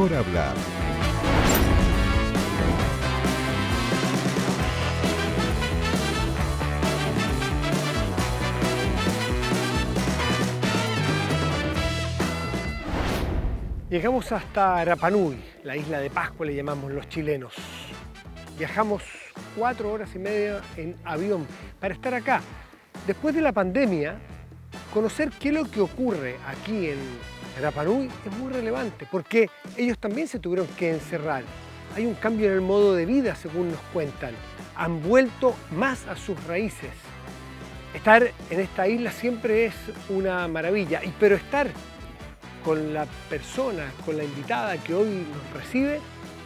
Mejor hablar. Llegamos hasta Rapa Nui, la isla de Pascua le llamamos los chilenos. Viajamos 4 horas y media en avión para estar acá. Después de la pandemia, conocer qué es lo que ocurre aquí en Rapa Nui es muy relevante porque ellos también se tuvieron que encerrar. Hay un cambio en el modo de vida, según nos cuentan. Han vuelto más a sus raíces. Estar en esta isla siempre es una maravilla, pero estar con la persona, con la invitada que hoy nos recibe,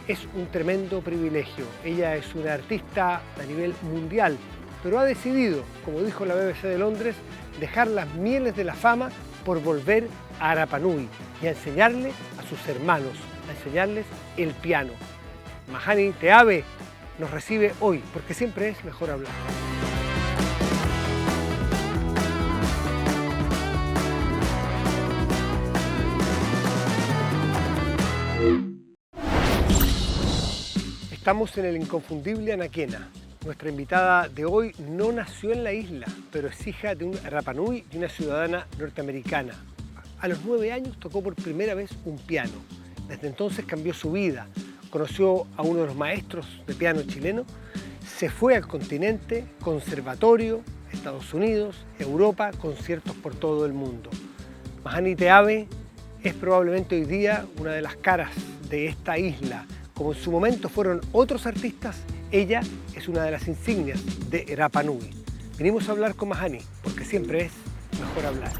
es un tremendo privilegio. Ella es una artista a nivel mundial, pero ha decidido, como dijo la BBC de Londres, dejar las mieles de la fama por volver a Rapa Nui y a enseñarle a sus hermanos, a enseñarles el piano. Mahani Te Ave nos recibe hoy, porque siempre es mejor hablar. Estamos en el inconfundible Anaquena. Nuestra invitada de hoy no nació en la isla, pero es hija de un Rapa Nui y una ciudadana norteamericana. A los 9 años tocó por primera vez un piano. Desde entonces cambió su vida. Conoció a uno de los maestros de piano chileno, se fue al continente, conservatorio, Estados Unidos, Europa, conciertos por todo el mundo. Mahani Te Ave es probablemente hoy día una de las caras de esta isla. Como en su momento fueron otros artistas, ella es una de las insignias de Rapa Nui. Venimos a hablar con Mahani, porque siempre es mejor hablar.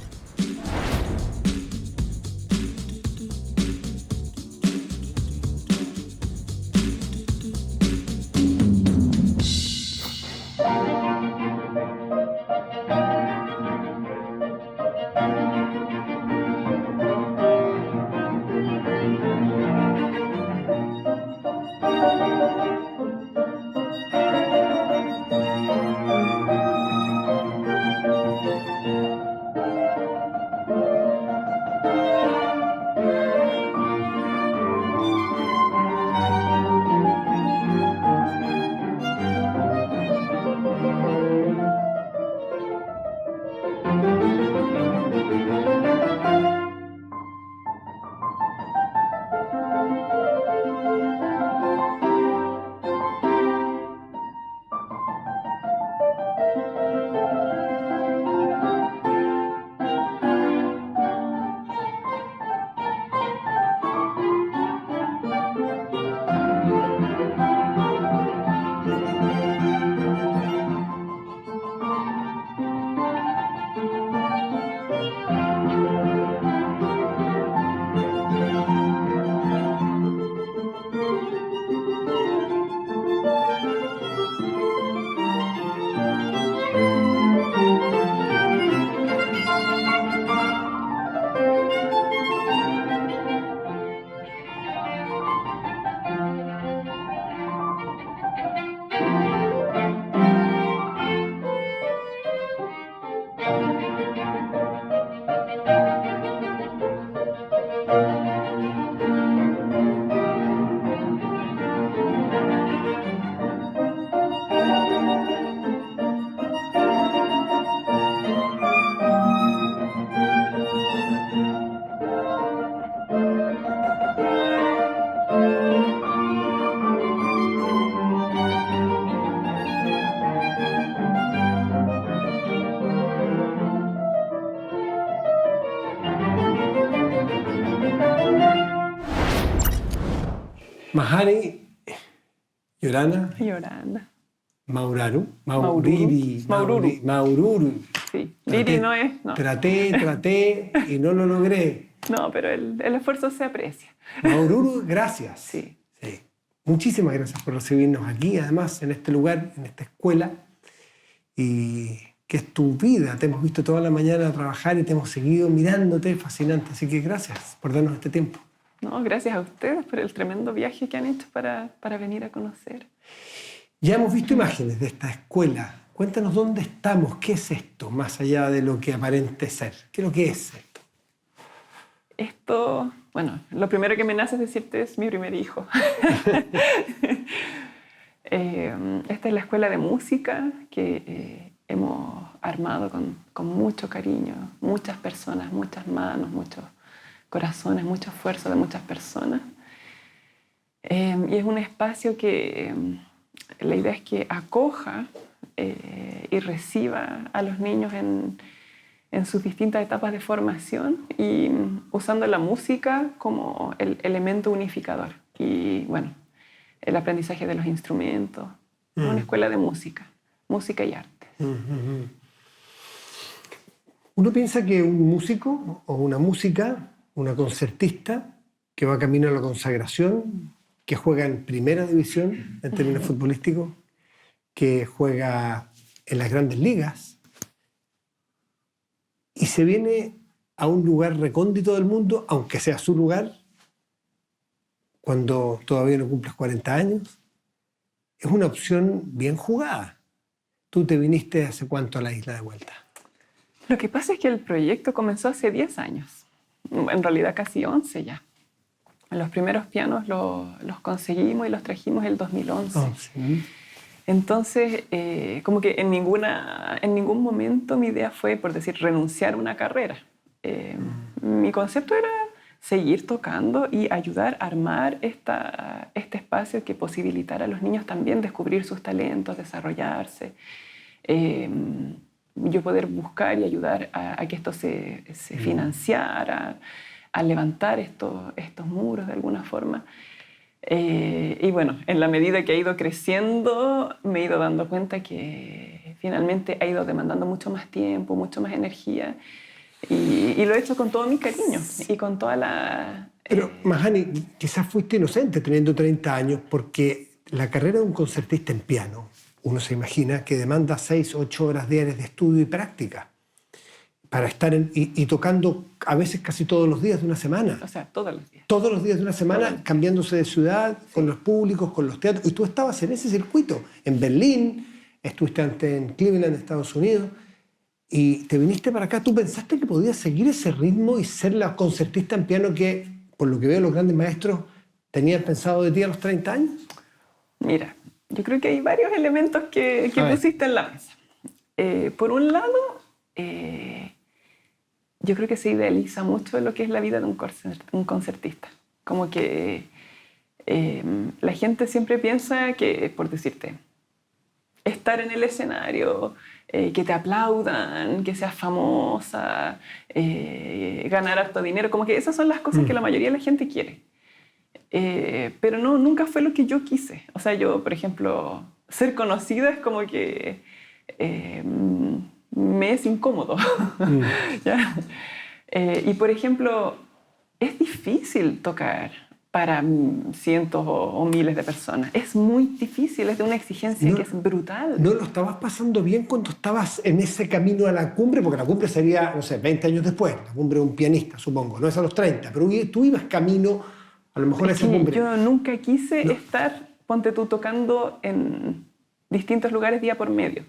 Mahani, Yorana. Maururu. Sí, Liri no es, no. Traté y no lo logré. No, pero el esfuerzo se aprecia. Maururu, gracias. Sí. Muchísimas gracias por recibirnos aquí, además, en este lugar, en esta escuela. Y que es tu vida. Te hemos visto toda la mañana trabajar y te hemos seguido mirándote, fascinante. Así que gracias por darnos este tiempo. No, gracias a ustedes por el tremendo viaje que han hecho para venir a conocer. Ya hemos visto imágenes de esta escuela. Cuéntanos dónde estamos, qué es esto, más allá de lo que aparente ser. ¿Qué es lo que es esto? Esto Bueno, lo primero que me nace es decirte es mi primer hijo. Esta es la escuela de música que hemos armado con mucho cariño, muchas personas, muchas manos, muchos corazones, mucho esfuerzo de muchas personas. Y es un espacio que la idea es que acoja y reciba a los niños en sus distintas etapas de formación y usando la música como el elemento unificador. Y bueno, el aprendizaje de los instrumentos. Una escuela de música y arte. Uno piensa que un músico o una música, una concertista que va camino a la consagración, que juega en primera división en términos futbolísticos, que juega en las grandes ligas y se viene a un lugar recóndito del mundo, aunque sea su lugar, cuando todavía no cumples 40 años, es una opción bien jugada. ¿Tú te viniste hace cuánto a la isla de vuelta? Lo que pasa es que el proyecto comenzó hace 10 años, en realidad casi 11 ya. Los primeros pianos los conseguimos y los trajimos el 2011. Oh, sí. Entonces, como que en ningún momento mi idea fue, por decir, renunciar a una carrera. Mi concepto era seguir tocando y ayudar a armar este espacio que posibilitara a los niños también descubrir sus talentos, desarrollarse. Yo poder buscar y ayudar a que esto se financiara, a levantar estos muros de alguna forma. Y bueno, en la medida que ha ido creciendo, me he ido dando cuenta que finalmente ha ido demandando mucho más tiempo, mucho más energía. Y lo he hecho con todo mi cariño y con toda la... Pero, Mahani, quizás fuiste inocente teniendo 30 años, porque la carrera de un concertista en piano, uno se imagina que demanda 6 o 8 horas diarias de estudio y práctica para estar y tocando a veces casi todos los días de una semana. O sea, todos los días. Todos los días de una semana, cambiándose de ciudad, sí, con los públicos, con los teatros. Y tú estabas en ese circuito, en Berlín, estuviste antes en Cleveland, Estados Unidos, y te viniste para acá. ¿Tú pensaste que podías seguir ese ritmo y ser la concertista en piano que, por lo que veo, los grandes maestros tenían pensado de ti a los 30 años? Mira, yo creo que hay varios elementos que pusiste en la mesa. Por un lado, yo creo que se idealiza mucho lo que es la vida de un concertista. Como que la gente siempre piensa que, por decirte, estar en el escenario, que te aplaudan, que seas famosa, ganar harto dinero, como que esas son las cosas que la mayoría de la gente quiere. Pero no, nunca fue lo que yo quise. O sea, yo, por ejemplo, ser conocida es como que me es incómodo. ¿Ya? Y, por ejemplo, es difícil tocar para cientos o miles de personas. Es muy difícil, es de una exigencia que es brutal. ¿No lo estabas pasando bien cuando estabas en ese camino a la cumbre? Porque la cumbre sería, no sé, 20 años después. La cumbre de un pianista, supongo. No es a los 30, pero tú ibas camino a lo mejor a esa cumbre. Yo nunca quise estar, ponte tú, tocando en distintos lugares día por medio.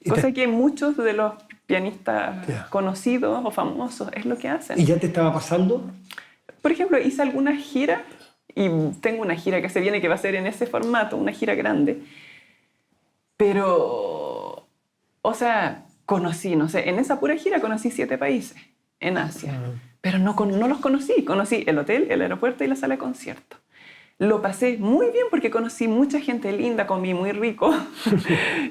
Cosa que muchos de los pianistas conocidos o famosos es lo que hacen. ¿Y ya te estaba pasando? Por ejemplo, hice alguna gira, y tengo una gira que se viene que va a ser en ese formato, una gira grande. Pero, o sea, conocí, no sé, en esa pura gira conocí 7 países en Asia. Pero no los conocí. Conocí el hotel, el aeropuerto y la sala de concierto. Lo pasé muy bien porque conocí mucha gente linda, comí muy rico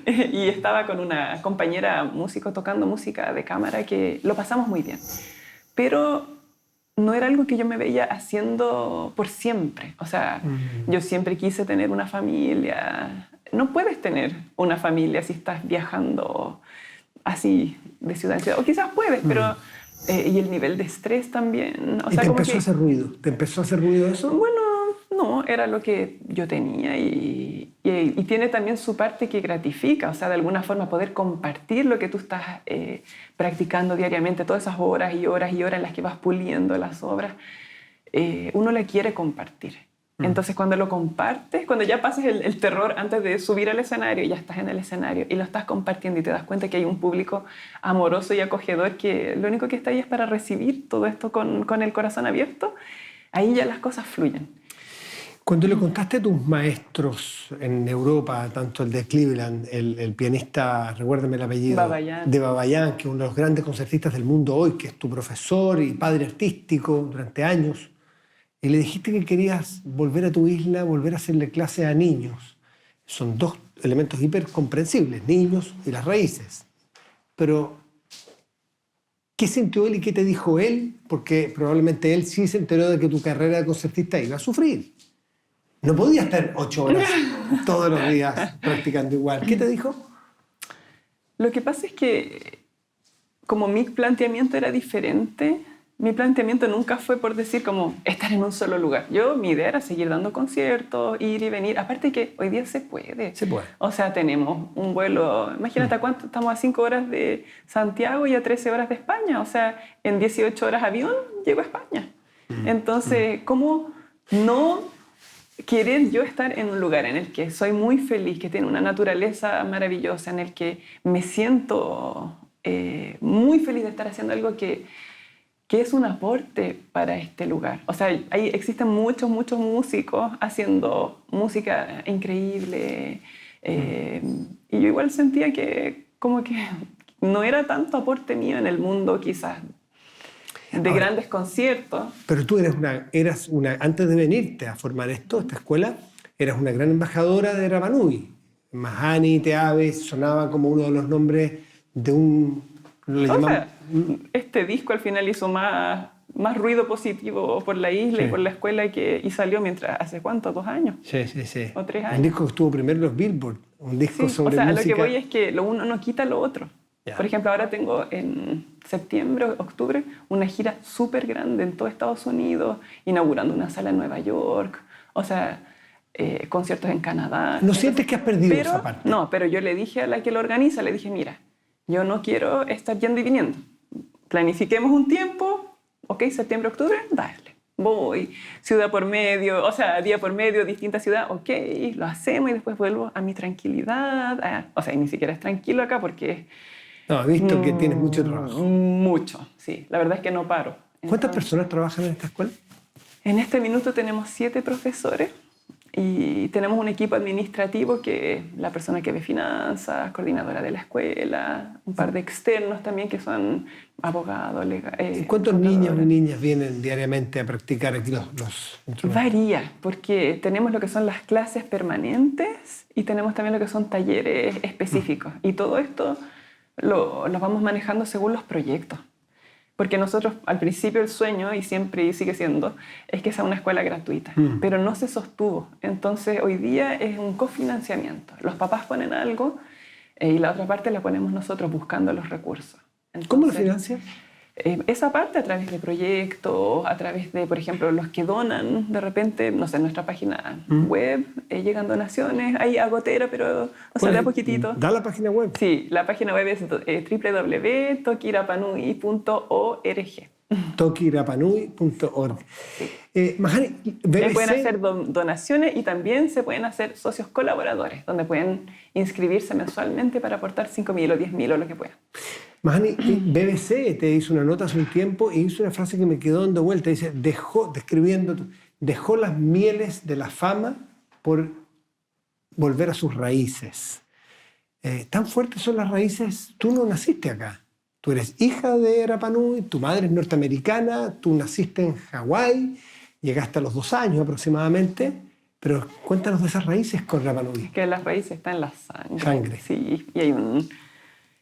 y estaba con una compañera músico tocando música de cámara que lo pasamos muy bien. Pero no era algo que yo me veía haciendo por siempre. O sea, yo siempre quise tener una familia. No puedes tener una familia si estás viajando así de ciudad en ciudad. O quizás puedes, pero... y el nivel de estrés también. O sea, ¿te empezó a hacer ruido? ¿Te empezó a hacer ruido eso? Bueno, no, era lo que yo tenía y tiene también su parte que gratifica, o sea, de alguna forma poder compartir lo que tú estás practicando diariamente, todas esas horas y horas y horas en las que vas puliendo las obras, uno la quiere compartir. Entonces, cuando lo compartes, cuando ya pasas el terror antes de subir al escenario, ya estás en el escenario y lo estás compartiendo y te das cuenta que hay un público amoroso y acogedor que lo único que está ahí es para recibir todo esto con el corazón abierto, ahí ya las cosas fluyen. Cuando le contaste a tus maestros en Europa, tanto el de Cleveland, el pianista, recuérdame el apellido, Babayan. de Babayan, que es uno de los grandes concertistas del mundo hoy, que es tu profesor y padre artístico durante años, y le dijiste que querías volver a tu isla, volver a hacerle clase a niños. Son dos elementos hipercomprensibles, niños y las raíces. Pero, ¿qué sintió él y qué te dijo él? Porque probablemente él sí se enteró de que tu carrera de concertista iba a sufrir. No podía estar 8 horas todos los días practicando igual. ¿Qué te dijo? Lo que pasa es que, como mi planteamiento era diferente, mi planteamiento nunca fue por decir como estar en un solo lugar. Mi idea era seguir dando conciertos, ir y venir. Aparte que hoy día se puede. Se puede. O sea, tenemos un vuelo, imagínate a cuánto, estamos a 5 horas de Santiago y a 13 horas de España. O sea, en 18 horas avión llego a España. Entonces, ¿cómo no querer yo estar en un lugar en el que soy muy feliz, que tiene una naturaleza maravillosa, en el que me siento muy feliz de estar haciendo algo que es un aporte para este lugar? O sea, ahí existen muchos músicos haciendo música increíble, y yo igual sentía que como que no era tanto aporte mío en el mundo, quizás, de grandes conciertos. Pero tú eras una, antes de venirte a formar esta escuela, eras una gran embajadora de Rapa Nui. Mahani, Teave, sonaba como uno de los nombres de un... Este disco al final hizo más ruido positivo por la isla y por la escuela y salió ¿hace cuánto? 2 años. Sí. O 3 años. Un disco que estuvo primero en los Billboard, un disco sobre música. Lo que voy es que lo uno no quita lo otro. Yeah. Por ejemplo, ahora tengo en septiembre, octubre, una gira súper grande en todo Estados Unidos, inaugurando una sala en Nueva York, o sea, conciertos en Canadá. ¿No sientes que has perdido esa parte? No, pero yo le dije a la que lo organiza, le dije, mira, yo no quiero estar yendo y viniendo. Planifiquemos un tiempo, ok, septiembre, octubre, dale. Voy, ciudad por medio, o sea, día por medio, distinta ciudad, ok, lo hacemos y después vuelvo a mi tranquilidad. O sea, y ni siquiera es tranquilo acá porque... No, he visto que tienes mucho trabajo. Mucho, sí. La verdad es que no paro. ¿Cuántas personas trabajan en esta escuela? En este minuto tenemos 7 profesores y tenemos un equipo administrativo que es la persona que ve finanzas, coordinadora de la escuela, un par de externos también que son abogados, ¿Cuántos niños y niñas vienen diariamente a practicar aquí los instrumentos? Varía, porque tenemos lo que son las clases permanentes y tenemos también lo que son talleres específicos. Y todo esto lo vamos manejando según los proyectos. Porque nosotros, al principio, el sueño, y siempre y sigue siendo, es que sea una escuela gratuita. Pero no se sostuvo. Entonces, hoy día es un cofinanciamiento. Los papás ponen algo y la otra parte la ponemos nosotros buscando los recursos. Entonces, ¿cómo lo financian? Esa parte a través de proyectos, a través de, por ejemplo, los que donan, de repente, no sé, en nuestra página web llegan donaciones, ahí a gotera, pero o sea, de a poquitito. ¿Da la página web? Sí, la página web es www.tokirapanui.org. Tokirapanui.org. Mahani, BBC... pueden hacer donaciones y también se pueden hacer socios colaboradores, donde pueden inscribirse mensualmente para aportar 5.000 o 10.000 o lo que puedan. Mahani, BBC te hizo una nota hace un tiempo y hizo una frase que me quedó dando vuelta. Dice, dejó las mieles de la fama por volver a sus raíces. Tan fuertes son las raíces, tú no naciste acá. Tú eres hija de Rapa Nui, tu madre es norteamericana, tú naciste en Hawái, llegaste a los 2 años aproximadamente, pero cuéntanos de esas raíces con Rapa Nui. Es que las raíces están en la sangre. Sangre. Sí, y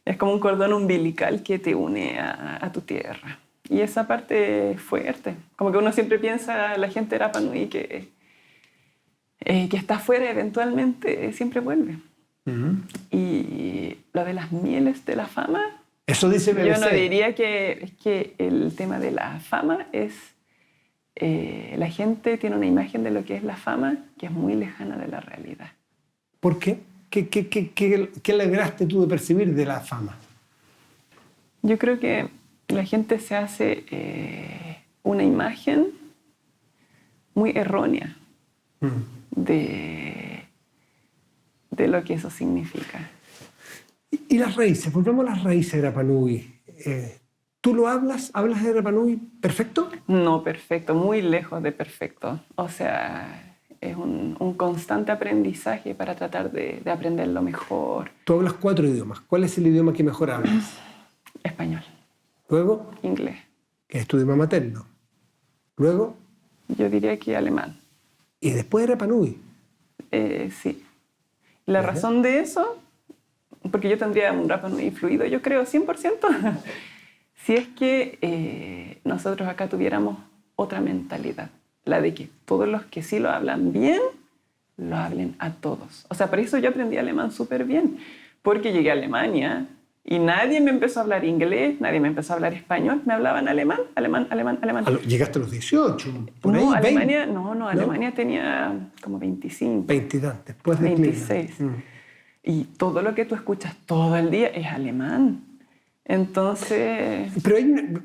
es como un cordón umbilical que te une a tu tierra. Y esa parte es fuerte. Como que uno siempre piensa, la gente de Rapa Nui, que está afuera eventualmente siempre vuelve. Y lo de las mieles de la fama... Eso dice BBC. Yo no diría que el tema de la fama es... la gente tiene una imagen de lo que es la fama que es muy lejana de la realidad. ¿Por qué? ¿Qué lograste tú de percibir de la fama? Yo creo que la gente se hace una imagen muy errónea de lo que eso significa. Y las raíces, volvemos a las raíces de Rapa Nui. ¿Tú lo hablas? ¿Hablas de Rapa Nui perfecto? No perfecto, muy lejos de perfecto. O sea, es un constante aprendizaje para tratar de aprenderlo mejor. Tú hablas 4 idiomas. ¿Cuál es el idioma que mejor hablas? Español, Luego, inglés. que es tu idioma materno. Luego, Yo diría que alemán. y después de Rapa Nui. Sí. La Mira. razón de eso, porque yo tendría un Rapa Nui fluido, yo creo, 100%, si es que nosotros acá tuviéramos otra mentalidad, la de que todos los que sí lo hablan bien, lo hablen a todos. O sea, por eso yo aprendí alemán súper bien, porque llegué a Alemania y nadie me empezó a hablar inglés, nadie me empezó a hablar español, me hablaban alemán, alemán, alemán, alemán. Llegaste a los 18, por No, ahí, 20. Alemania, no, Alemania tenía como 25. 20 y tantos, después de 26. Cleveland. Y todo lo que tú escuchas todo el día es alemán. Entonces, Pero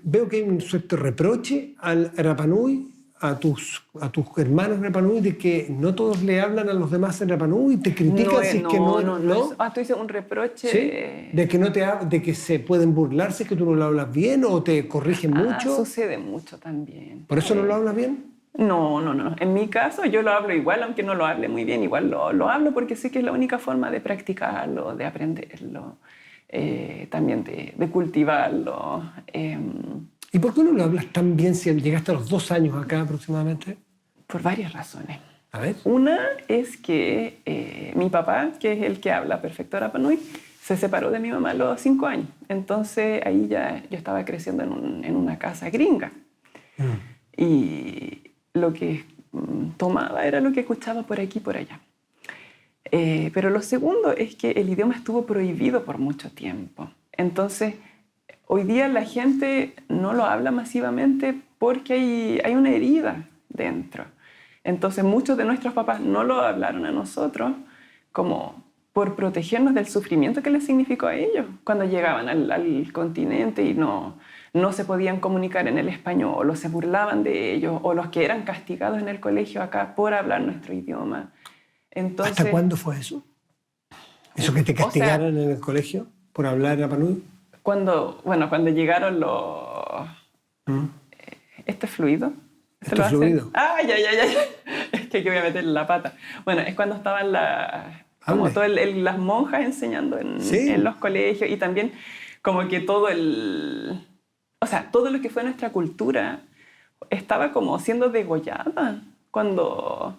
veo que hay un cierto reproche al Rapa Nui, a tus hermanos Rapa Nui, de que no todos le hablan a los demás en Rapa Nui, te critican no si es, es que no. Tú dices un reproche. ¿Sí? De que de que se pueden burlar si es que tú no lo hablas bien o te corrigen mucho. Sucede mucho también. ¿Por eso no lo hablas bien? No. En mi caso yo lo hablo igual, aunque no lo hable muy bien, igual lo hablo porque sé que es la única forma de practicarlo, de aprenderlo, también de cultivarlo. ¿Y por qué no lo hablas tan bien si llegaste a los 2 años acá aproximadamente? Por varias razones. A ver. Una es que mi papá, que es el que habla perfecto Rapa Nui, se separó de mi mamá a los 5 años. Entonces ahí ya yo estaba creciendo en una casa gringa. Y lo que tomaba era lo que escuchaba por aquí y por allá. Pero lo segundo es que el idioma estuvo prohibido por mucho tiempo. Entonces, hoy día la gente no lo habla masivamente porque hay una herida dentro. Entonces, muchos de nuestros papás no lo hablaron a nosotros como por protegernos del sufrimiento que les significó a ellos cuando llegaban al continente y no se podían comunicar en el español o se burlaban de ellos o los que eran castigados en el colegio acá por hablar nuestro idioma. Entonces, ¿hasta cuándo fue eso? ¿Eso que te castigaron en el colegio por hablar Rapa Nui? Cuando llegaron los... ¿Este es fluido? ¿Esto es fluido? Ya. Es que aquí voy a meter la pata. Bueno, es cuando estaban como las monjas enseñando en los colegios y también como que todo lo que fue nuestra cultura estaba como siendo degollada cuando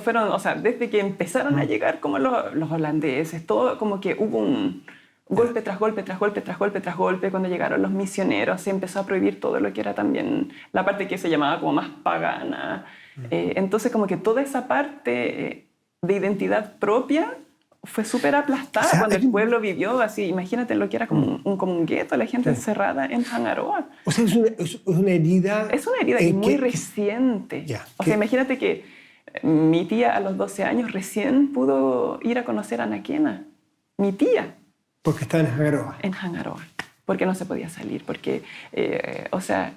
fueron, o sea, desde que empezaron a llegar como los holandeses, todo como que hubo un golpe tras golpe, tras golpe, tras golpe, tras golpe. Cuando llegaron los misioneros se empezó a prohibir todo lo que era también la parte que se llamaba como más pagana. Entonces como que toda esa parte de identidad propia fue súper aplastada, o sea, cuando el pueblo vivió así. Imagínate lo que era como un gueto, la gente encerrada en Hangaroa. O sea, es una herida... Es una herida muy reciente. O sea, imagínate que mi tía a los 12 años recién pudo ir a conocer a Anaquena. Mi tía. Porque estaba en Hangaroa. En Hangaroa. Porque no se podía salir. Porque, o sea,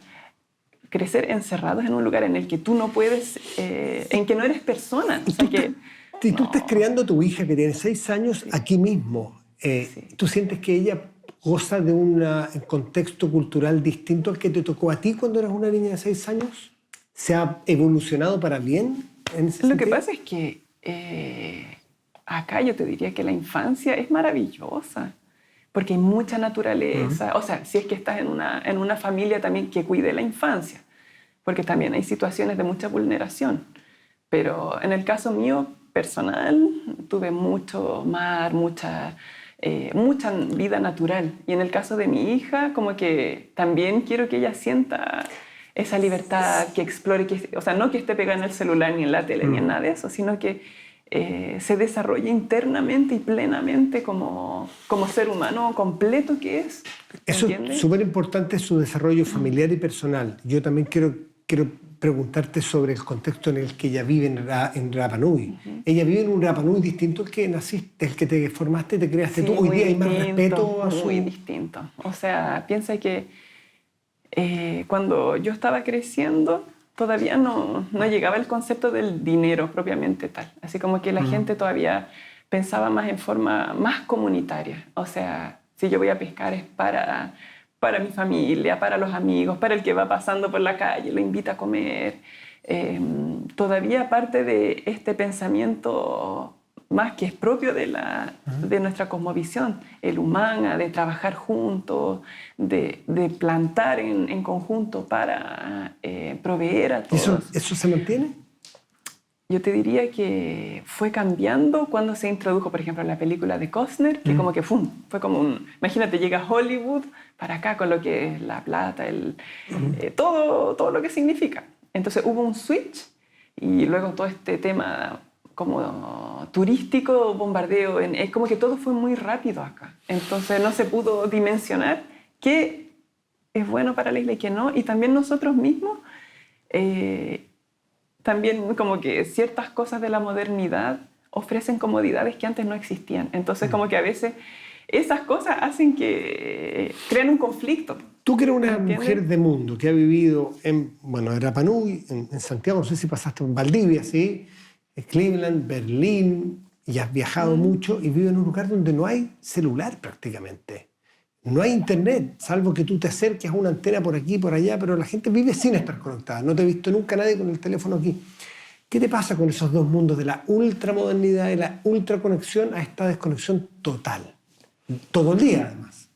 crecer encerrados en un lugar en el que tú no puedes, en que no eres persona. Y tú estás criando a tu hija que tiene 6 años aquí mismo. ¿Tú sientes que ella goza de un contexto cultural distinto al que te tocó a ti cuando eras una niña de 6 años? ¿Se ha evolucionado para bien en ese sentido? Lo que pasa es que acá yo te diría que la infancia es maravillosa, porque hay mucha naturaleza. O sea, si es que estás en una familia también que cuide la infancia, porque también hay situaciones de mucha vulneración. Pero en el caso mío personal, tuve mucho mar, mucha vida natural. Y en el caso de mi hija, como que también quiero que ella sienta esa libertad, que explore, o sea, no que esté pegada en el celular, ni en la tele, ni en nada de eso, sino que se desarrolle internamente y plenamente como ser humano completo que es. Eso es súper importante, su desarrollo familiar y personal. Yo también quiero preguntarte sobre el contexto en el que ella vive en Rapa Nui. Ella vive en un Rapa Nui distinto al que naciste, el que te formaste, te creaste tú. Hoy día hay más respeto a su... Muy distinto. O sea, piensa que cuando yo estaba creciendo, todavía no llegaba el concepto del dinero propiamente tal. Así como que la gente todavía pensaba más en forma más comunitaria. O sea, si yo voy a pescar es para mi familia, para los amigos, para el que va pasando por la calle, lo invita a comer. Todavía parte de este pensamiento más que es propio de nuestra cosmovisión, el humana, de trabajar juntos, de plantar en conjunto para proveer a todos. ¿Eso se mantiene? Yo te diría que fue cambiando cuando se introdujo, por ejemplo, la película de Costner, que como que ¡fum! Fue como un... Imagínate, llega Hollywood para acá con lo que es la plata, todo lo que significa. Entonces hubo un switch y luego todo este tema como turístico, bombardeo, es como que todo fue muy rápido acá. Entonces no se pudo dimensionar qué es bueno para la isla y qué no. Y también nosotros mismos... también como que ciertas cosas de la modernidad ofrecen comodidades que antes no existían. Entonces como que a veces esas cosas hacen que crean un conflicto. Tú que eres una mujer de mundo, que ha vivido en Rapa Nui, en Santiago, no sé si pasaste en Valdivia, ¿sí? Cleveland, Berlín, y has viajado mucho y vives en un lugar donde no hay celular prácticamente. No hay internet, salvo que tú te acerques a una antena por aquí, por allá, pero la gente vive sin estar conectada. No te he visto nunca nadie con el teléfono aquí. ¿Qué te pasa con esos dos mundos de la ultramodernidad y la ultraconexión a esta desconexión total? Todo el día, además.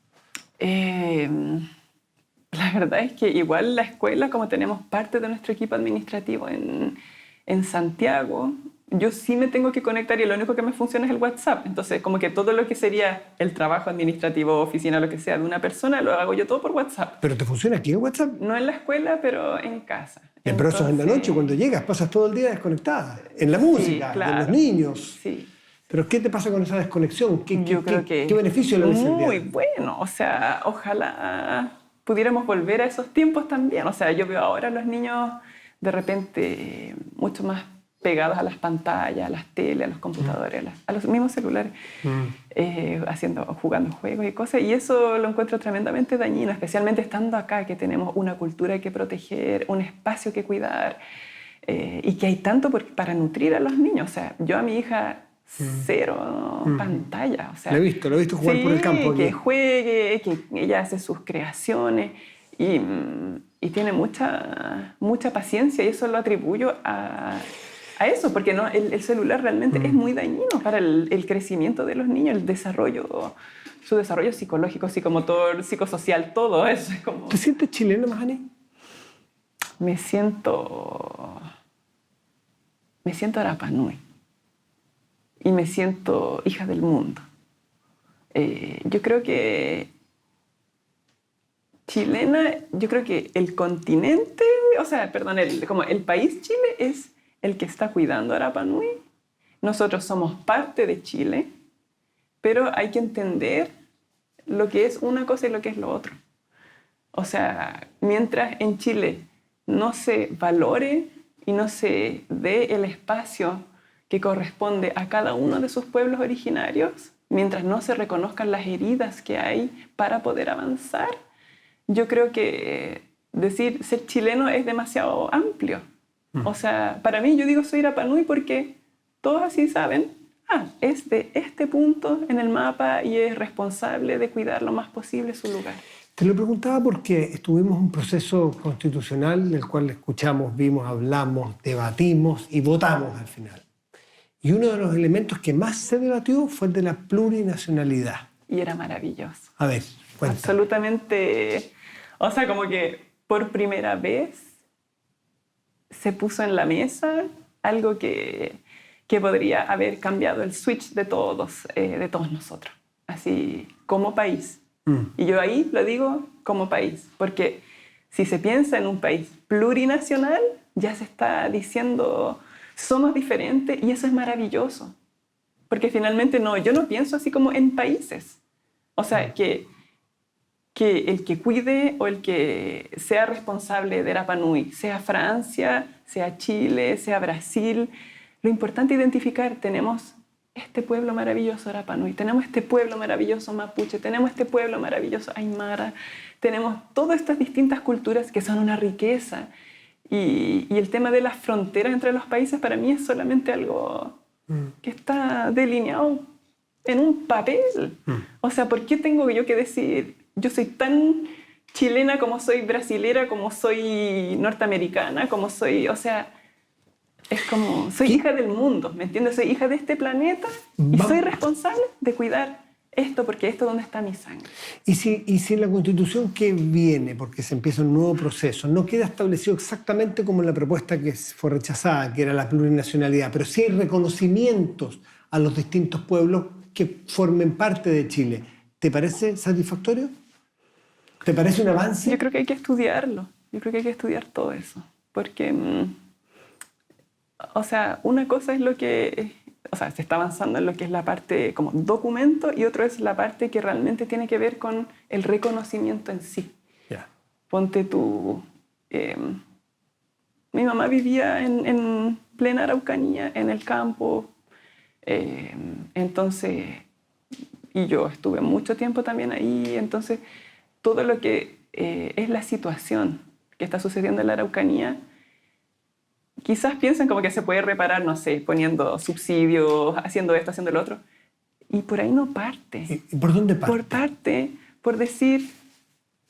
La verdad es que igual la escuela, como tenemos parte de nuestro equipo administrativo en Santiago, yo sí me tengo que conectar y lo único que me funciona es el WhatsApp. Entonces, como que todo lo que sería el trabajo administrativo, oficina, lo que sea, de una persona, lo hago yo todo por WhatsApp. ¿Pero te funciona aquí el WhatsApp? No en la escuela, pero en casa. Pero eso es en la noche, cuando llegas, pasas todo el día desconectada. En la música, sí, claro, en los niños. Sí. ¿Pero qué te pasa con esa desconexión? Yo creo que ¿Qué beneficio le ves al día? Muy bueno. O sea, ojalá pudiéramos volver a esos tiempos también. O sea, yo veo ahora a los niños de repente mucho más pegados a las pantallas, a las teles, a los computadores, a los mismos celulares, jugando juegos y cosas. Y eso lo encuentro tremendamente dañino, especialmente estando acá, que tenemos una cultura que proteger, un espacio que cuidar, y que hay tanto para nutrir a los niños. O sea, yo a mi hija... cero pantalla. O sea, lo he visto jugar por el campo. Que juegue, que ella hace sus creaciones y tiene mucha paciencia, y eso lo atribuyo a eso, porque no, el celular realmente es muy dañino para el crecimiento de los niños, su desarrollo psicológico, psicomotor, psicosocial, todo eso. Es como... ¿Te sientes chilena, Mahani? Me siento Rapa Nui. Y me siento hija del mundo. Yo creo que chilena, yo creo que el continente, como el país Chile es el que está cuidando a Rapa Nui. Nosotros somos parte de Chile, pero hay que entender lo que es una cosa y lo que es lo otro. O sea, mientras en Chile no se valore y no se dé el espacio que corresponde a cada uno de sus pueblos originarios, mientras no se reconozcan las heridas que hay para poder avanzar, yo creo que decir ser chileno es demasiado amplio. O sea, para mí, yo digo soy Rapa Nui porque todos así saben, es de este punto en el mapa y es responsable de cuidar lo más posible su lugar. Te lo preguntaba porque estuvimos en un proceso constitucional del cual escuchamos, vimos, hablamos, debatimos y votamos al final. Y uno de los elementos que más se debatió fue el de la plurinacionalidad. Y era maravilloso. A ver, cuéntame. Absolutamente. O sea, como que por primera vez se puso en la mesa algo que podría haber cambiado el switch de todos nosotros. Así, como país. Y yo ahí lo digo como país, porque si se piensa en un país plurinacional, ya se está diciendo... somos diferentes y eso es maravilloso. Porque finalmente yo no pienso así como en países. O sea, que el que cuide o el que sea responsable de Rapa Nui, sea Francia, sea Chile, sea Brasil, lo importante es identificar, tenemos este pueblo maravilloso Rapa Nui, tenemos este pueblo maravilloso Mapuche, tenemos este pueblo maravilloso Aymara, tenemos todas estas distintas culturas que son una riqueza. Y el tema de las fronteras entre los países para mí es solamente algo que está delineado en un papel. O sea, ¿por qué tengo yo que decir, yo soy tan chilena como soy brasilera, como soy norteamericana, como soy, o sea, es como, soy hija del mundo, ¿me entiendes? Soy hija de este planeta y soy responsable de cuidar esto, porque esto es donde está mi sangre. Y si en la Constitución que viene, porque se empieza un nuevo proceso, no queda establecido exactamente como en la propuesta que fue rechazada, que era la plurinacionalidad, pero sí hay reconocimientos a los distintos pueblos que formen parte de Chile, ¿te parece satisfactorio? ¿Te parece un avance? Yo creo que hay que estudiarlo, yo creo que hay que estudiar todo eso, porque, o sea, una cosa es lo que, o sea, se está avanzando en lo que es la parte como documento y otro es la parte que realmente tiene que ver con el reconocimiento en sí. Yeah. Ponte tú, mi mamá vivía en plena Araucanía, en el campo, entonces, y yo estuve mucho tiempo también ahí, entonces todo lo que es la situación que está sucediendo en la Araucanía, quizás piensan como que se puede reparar, no sé, poniendo subsidios, haciendo esto, haciendo lo otro, y por ahí no parte. ¿Y por dónde parte? Por decir,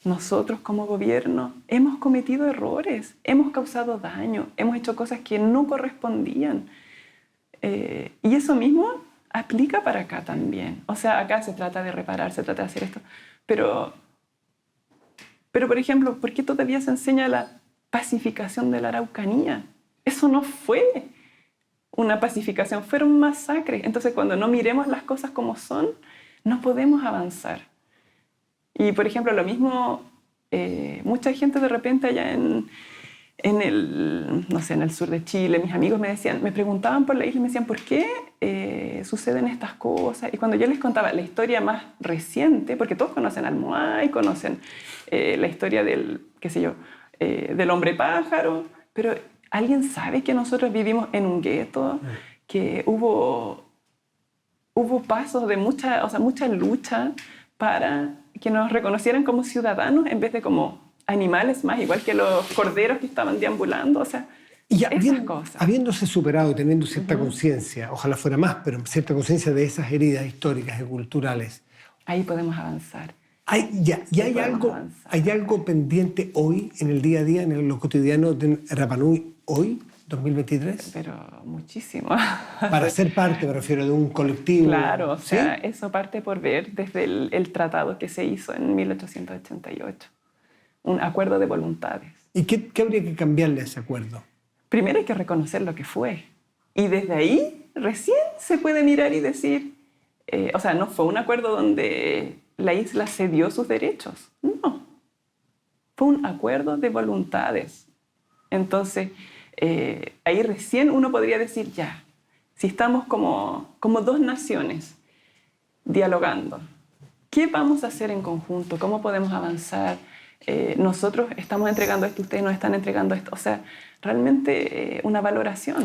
nosotros como gobierno hemos cometido errores, hemos causado daño, hemos hecho cosas que no correspondían. Y eso mismo aplica para acá también. O sea, acá se trata de reparar, se trata de hacer esto. Pero por ejemplo, ¿por qué todavía se enseña la pacificación de la Araucanía? Eso no fue una pacificación, fueron masacres. Entonces, cuando no miremos las cosas como son, no podemos avanzar. Y, por ejemplo, lo mismo, mucha gente de repente allá en el, no sé, en el sur de Chile, mis amigos me preguntaban por la isla y me decían, ¿por qué suceden estas cosas? Y cuando yo les contaba la historia más reciente, porque todos conocen al Moai, conocen la historia del, qué sé yo, del hombre pájaro, pero ¿alguien sabe que nosotros vivimos en un gueto? Que hubo pasos de mucha lucha para que nos reconocieran como ciudadanos en vez de como animales más, igual que los corderos que estaban deambulando, o sea, y esas cosas. Habiéndose superado y teniendo cierta conciencia, ojalá fuera más, pero cierta conciencia de esas heridas históricas y culturales. Ahí podemos avanzar. ¿Hay algo pendiente hoy, en el día a día, en lo cotidiano de Rapa Nui, hoy, 2023? Pero muchísimo. Para ser parte, me refiero, de un colectivo. Claro, o sea, ¿sí? eso parte por ver desde el tratado que se hizo en 1888. Un acuerdo de voluntades. ¿Y qué habría que cambiarle a ese acuerdo? Primero hay que reconocer lo que fue. Y desde ahí recién se puede mirar y decir, o sea, no fue un acuerdo donde la isla cedió sus derechos. No. Fue un acuerdo de voluntades. Entonces, ahí recién uno podría decir, ya, si estamos como dos naciones dialogando, ¿qué vamos a hacer en conjunto? ¿Cómo podemos avanzar? Nosotros estamos entregando esto, ustedes nos están entregando esto. O sea, realmente una valoración.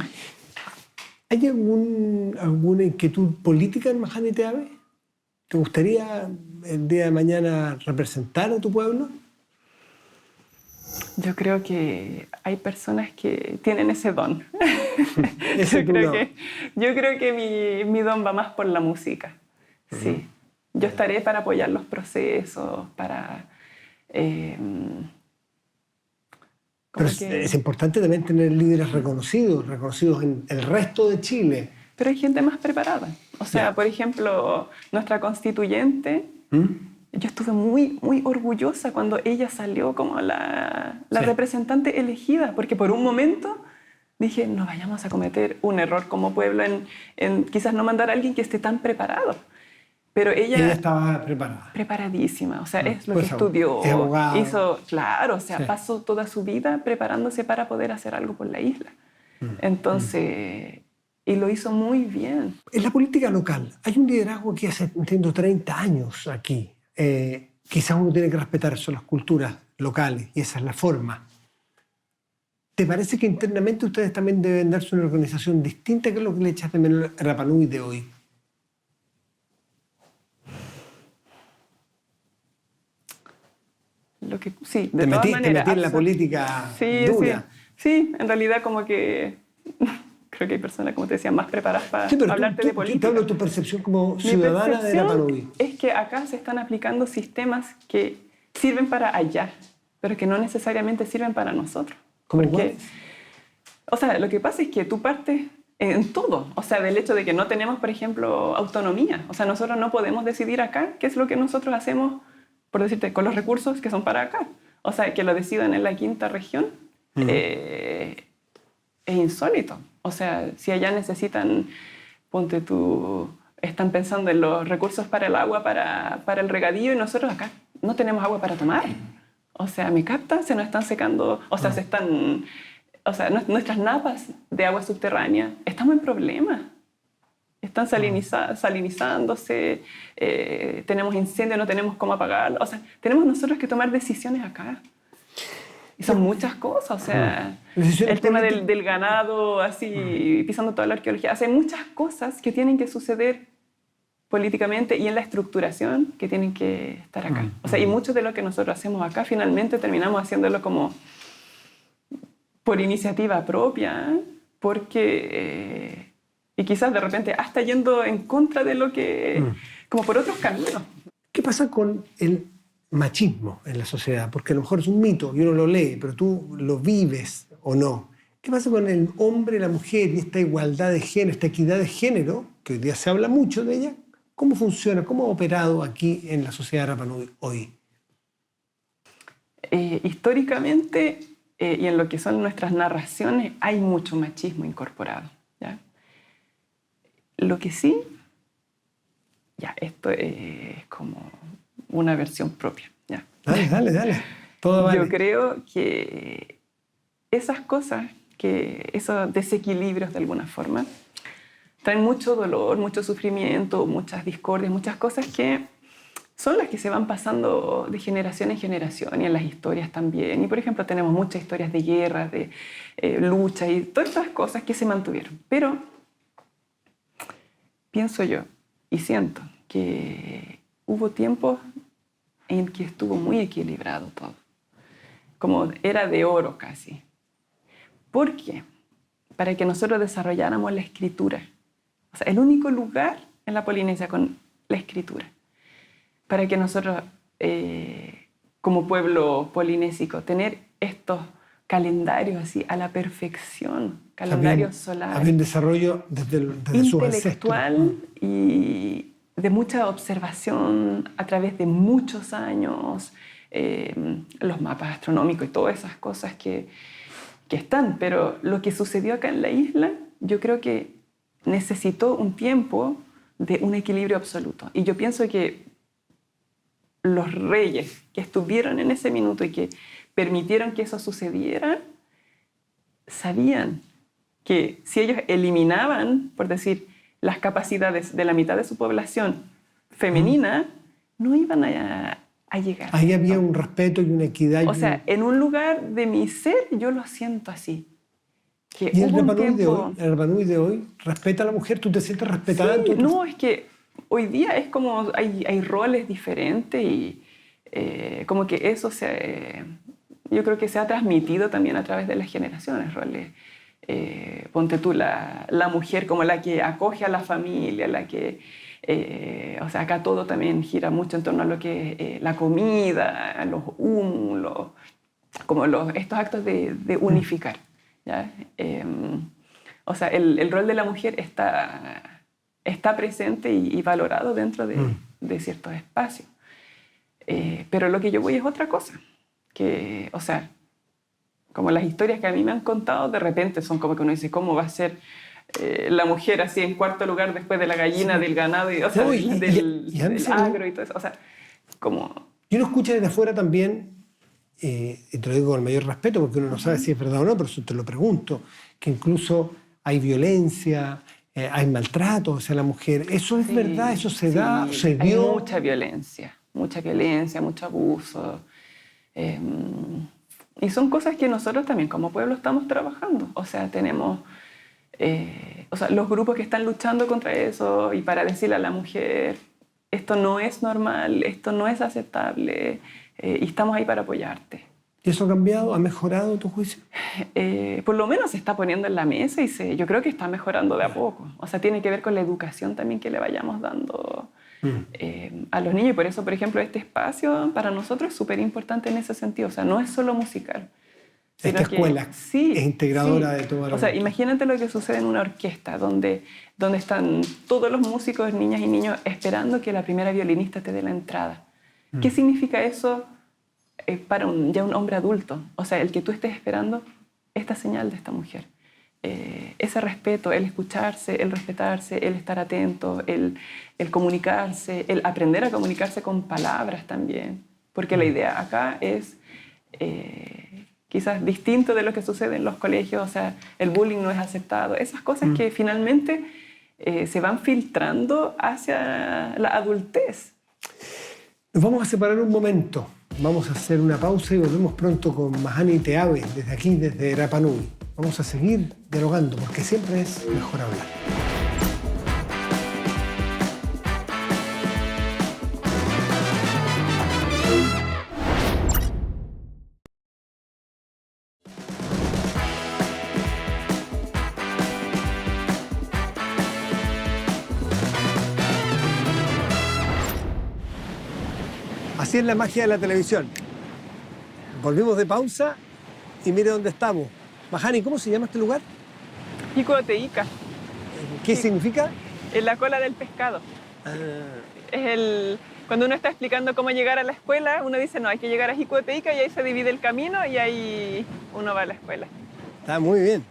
¿Hay alguna inquietud política en Majani Teave? ¿Te gustaría el día de mañana representar a tu pueblo? Yo creo que hay personas que tienen ese don. Yo creo que mi don va más por la música. Sí. Yo estaré para apoyar los procesos, para... Pero es importante también tener líderes reconocidos en el resto de Chile. Pero hay gente más preparada. O sea, por ejemplo, nuestra constituyente, yo estuve muy, muy orgullosa cuando ella salió como la representante elegida, porque por un momento dije, no vayamos a cometer un error como pueblo en quizás no mandar a alguien que esté tan preparado. Pero ella estaba preparada. Preparadísima, o sea, es lo pues que estudió, es abogado. hizo, claro, o sea, pasó toda su vida preparándose para poder hacer algo por la isla. Entonces, y lo hizo muy bien. En la política local, hay un liderazgo que hace, entiendo, 30 años aquí. Quizás uno tiene que respetar eso, las culturas locales, y esa es la forma. ¿Te parece que internamente ustedes también deben darse una organización distinta que lo que le echas de menos a Rapa Nui de hoy? Sí, de todas maneras. Te metí en la política dura. Sí, en realidad como que creo que hay personas, como te decía, más preparadas para hablarte de política. Te hablo de tu percepción como ciudadana de Rapa Nui. Es que acá se están aplicando sistemas que sirven para allá, pero que no necesariamente sirven para nosotros. ¿Cómo Porque, cuál? o sea, lo que pasa es que tú partes en todo. O sea, del hecho de que no tenemos, por ejemplo, autonomía. O sea, nosotros no podemos decidir acá qué es lo que nosotros hacemos, por decirte, con los recursos que son para acá. O sea, que lo decidan en la quinta región es insólito. O sea, si allá necesitan, ponte tú, están pensando en los recursos para el agua, para el regadío, y nosotros acá no tenemos agua para tomar. O sea, ¿me captan? Se nos están secando, o sea, se están... O sea, nuestras napas de agua subterránea, estamos en problemas. Están salinizándose, tenemos incendios, no tenemos cómo apagarlo. O sea, tenemos nosotros que tomar decisiones acá. Y son muchas cosas, o sea, el tema del ganado, así, pisando toda la arqueología. O sea, hay muchas cosas que tienen que suceder políticamente y en la estructuración que tienen que estar acá. O sea, y mucho de lo que nosotros hacemos acá, finalmente terminamos haciéndolo como por iniciativa propia, porque... y quizás de repente hasta yendo en contra de lo que... como por otros caminos. ¿Qué pasa con el machismo en la sociedad? Porque a lo mejor es un mito y uno lo lee, pero tú lo vives o no. ¿Qué pasa con el hombre y la mujer y esta igualdad de género, esta equidad de género, que hoy día se habla mucho de ella? ¿Cómo funciona? ¿Cómo ha operado aquí en la sociedad de Rapa Nui hoy? Históricamente, y en lo que son nuestras narraciones, hay mucho machismo incorporado, ¿ya? Lo que sí, ya, esto es como una versión propia, ¿ya? Dale. Todo vale. Yo creo que esas cosas, que esos desequilibrios de alguna forma, traen mucho dolor, mucho sufrimiento, muchas discordias, muchas cosas que son las que se van pasando de generación en generación y en las historias también. Y por ejemplo tenemos muchas historias de guerras, de luchas y todas estas cosas que se mantuvieron. Pero pienso yo y siento que hubo tiempos en que estuvo muy equilibrado todo. Como era de oro casi. ¿Por qué? Para que nosotros desarrolláramos la escritura. O sea, el único lugar en la Polinesia con la escritura. Para que nosotros, como pueblo polinésico, tener estos calendarios así a la perfección, calendarios solares. Había un desarrollo desde sus ancestros. Intelectual y de mucha observación a través de muchos años, los mapas astronómicos y todas esas cosas que están. Pero lo que sucedió acá en la isla, yo creo que necesitó un tiempo de un equilibrio absoluto. Y yo pienso que los reyes que estuvieron en ese minuto y que permitieron que eso sucediera, sabían que si ellos eliminaban, por decir, las capacidades de la mitad de su población femenina, no iban a llegar. Ahí había un respeto y una equidad. O sea, en un lugar de mi ser yo lo siento así. Que y el hubo un Rapa Nui tiempo... el Rapa Nui de hoy respeta a la mujer, tú te sientes respetada. Sí, no, es que hoy día es como hay roles diferentes y como que eso yo creo que se ha transmitido también a través de las generaciones, roles. Ponte tú la mujer como la que acoge a la familia, la que, o sea, acá todo también gira mucho en torno a lo que es la comida, los humos, como estos actos de unificar, ¿ya? O sea, el rol de la mujer está presente y valorado dentro de ciertos espacios. Pero lo que yo voy es otra cosa, que, o sea, como las historias que a mí me han contado, de repente son como que uno dice, ¿cómo va a ser la mujer así en cuarto lugar después de la gallina, del ganado, y, o sea, del agro y todo eso? O sea, como... Y uno escucha desde afuera también, y te lo digo con el mayor respeto, porque uno no sabe si es verdad o no, pero eso te lo pregunto, que incluso hay violencia, hay maltrato hacia la mujer. ¿Eso es verdad? ¿Eso se da? ¿Se dio? Hay mucha violencia, mucho abuso. Y son cosas que nosotros también como pueblo estamos trabajando. O sea, tenemos los grupos que están luchando contra eso y para decirle a la mujer, esto no es normal, esto no es aceptable, y estamos ahí para apoyarte. ¿Y eso ha cambiado? ¿Ha mejorado tu juicio? Por lo menos se está poniendo en la mesa y yo creo que está mejorando de a poco. O sea, tiene que ver con la educación también que le vayamos dando a los niños. Y por eso, por ejemplo, este espacio para nosotros es súper importante en ese sentido. O sea, no es solo musical. Esta escuela sí, es integradora sí. de toda la O sea, imagínate lo que sucede en una orquesta donde están todos los músicos, niñas y niños, esperando que la primera violinista te dé la entrada. ¿Qué significa eso para ya un hombre adulto? O sea, el que tú estés esperando esta señal de esta mujer. Ese respeto, el escucharse, el respetarse, el estar atento, el comunicarse, el aprender a comunicarse con palabras también. Porque la idea acá es quizás distinto de lo que sucede en los colegios. O sea, el bullying no es aceptado. Esas cosas que finalmente se van filtrando hacia la adultez. Nos vamos a separar un momento. Vamos a hacer una pausa y volvemos pronto con Mahani Teave, desde aquí, desde Rapa Nui. Vamos a seguir dialogando, porque siempre es mejor hablar. Así es la magia de la televisión. Volvimos de pausa y mire dónde estamos. Mahani, ¿cómo se llama este lugar? Jicooteica. ¿Qué significa? En la cola del pescado. Cuando uno está explicando cómo llegar a la escuela, uno dice, no, hay que llegar a Jicooteica y ahí se divide el camino y ahí uno va a la escuela. Está muy bien.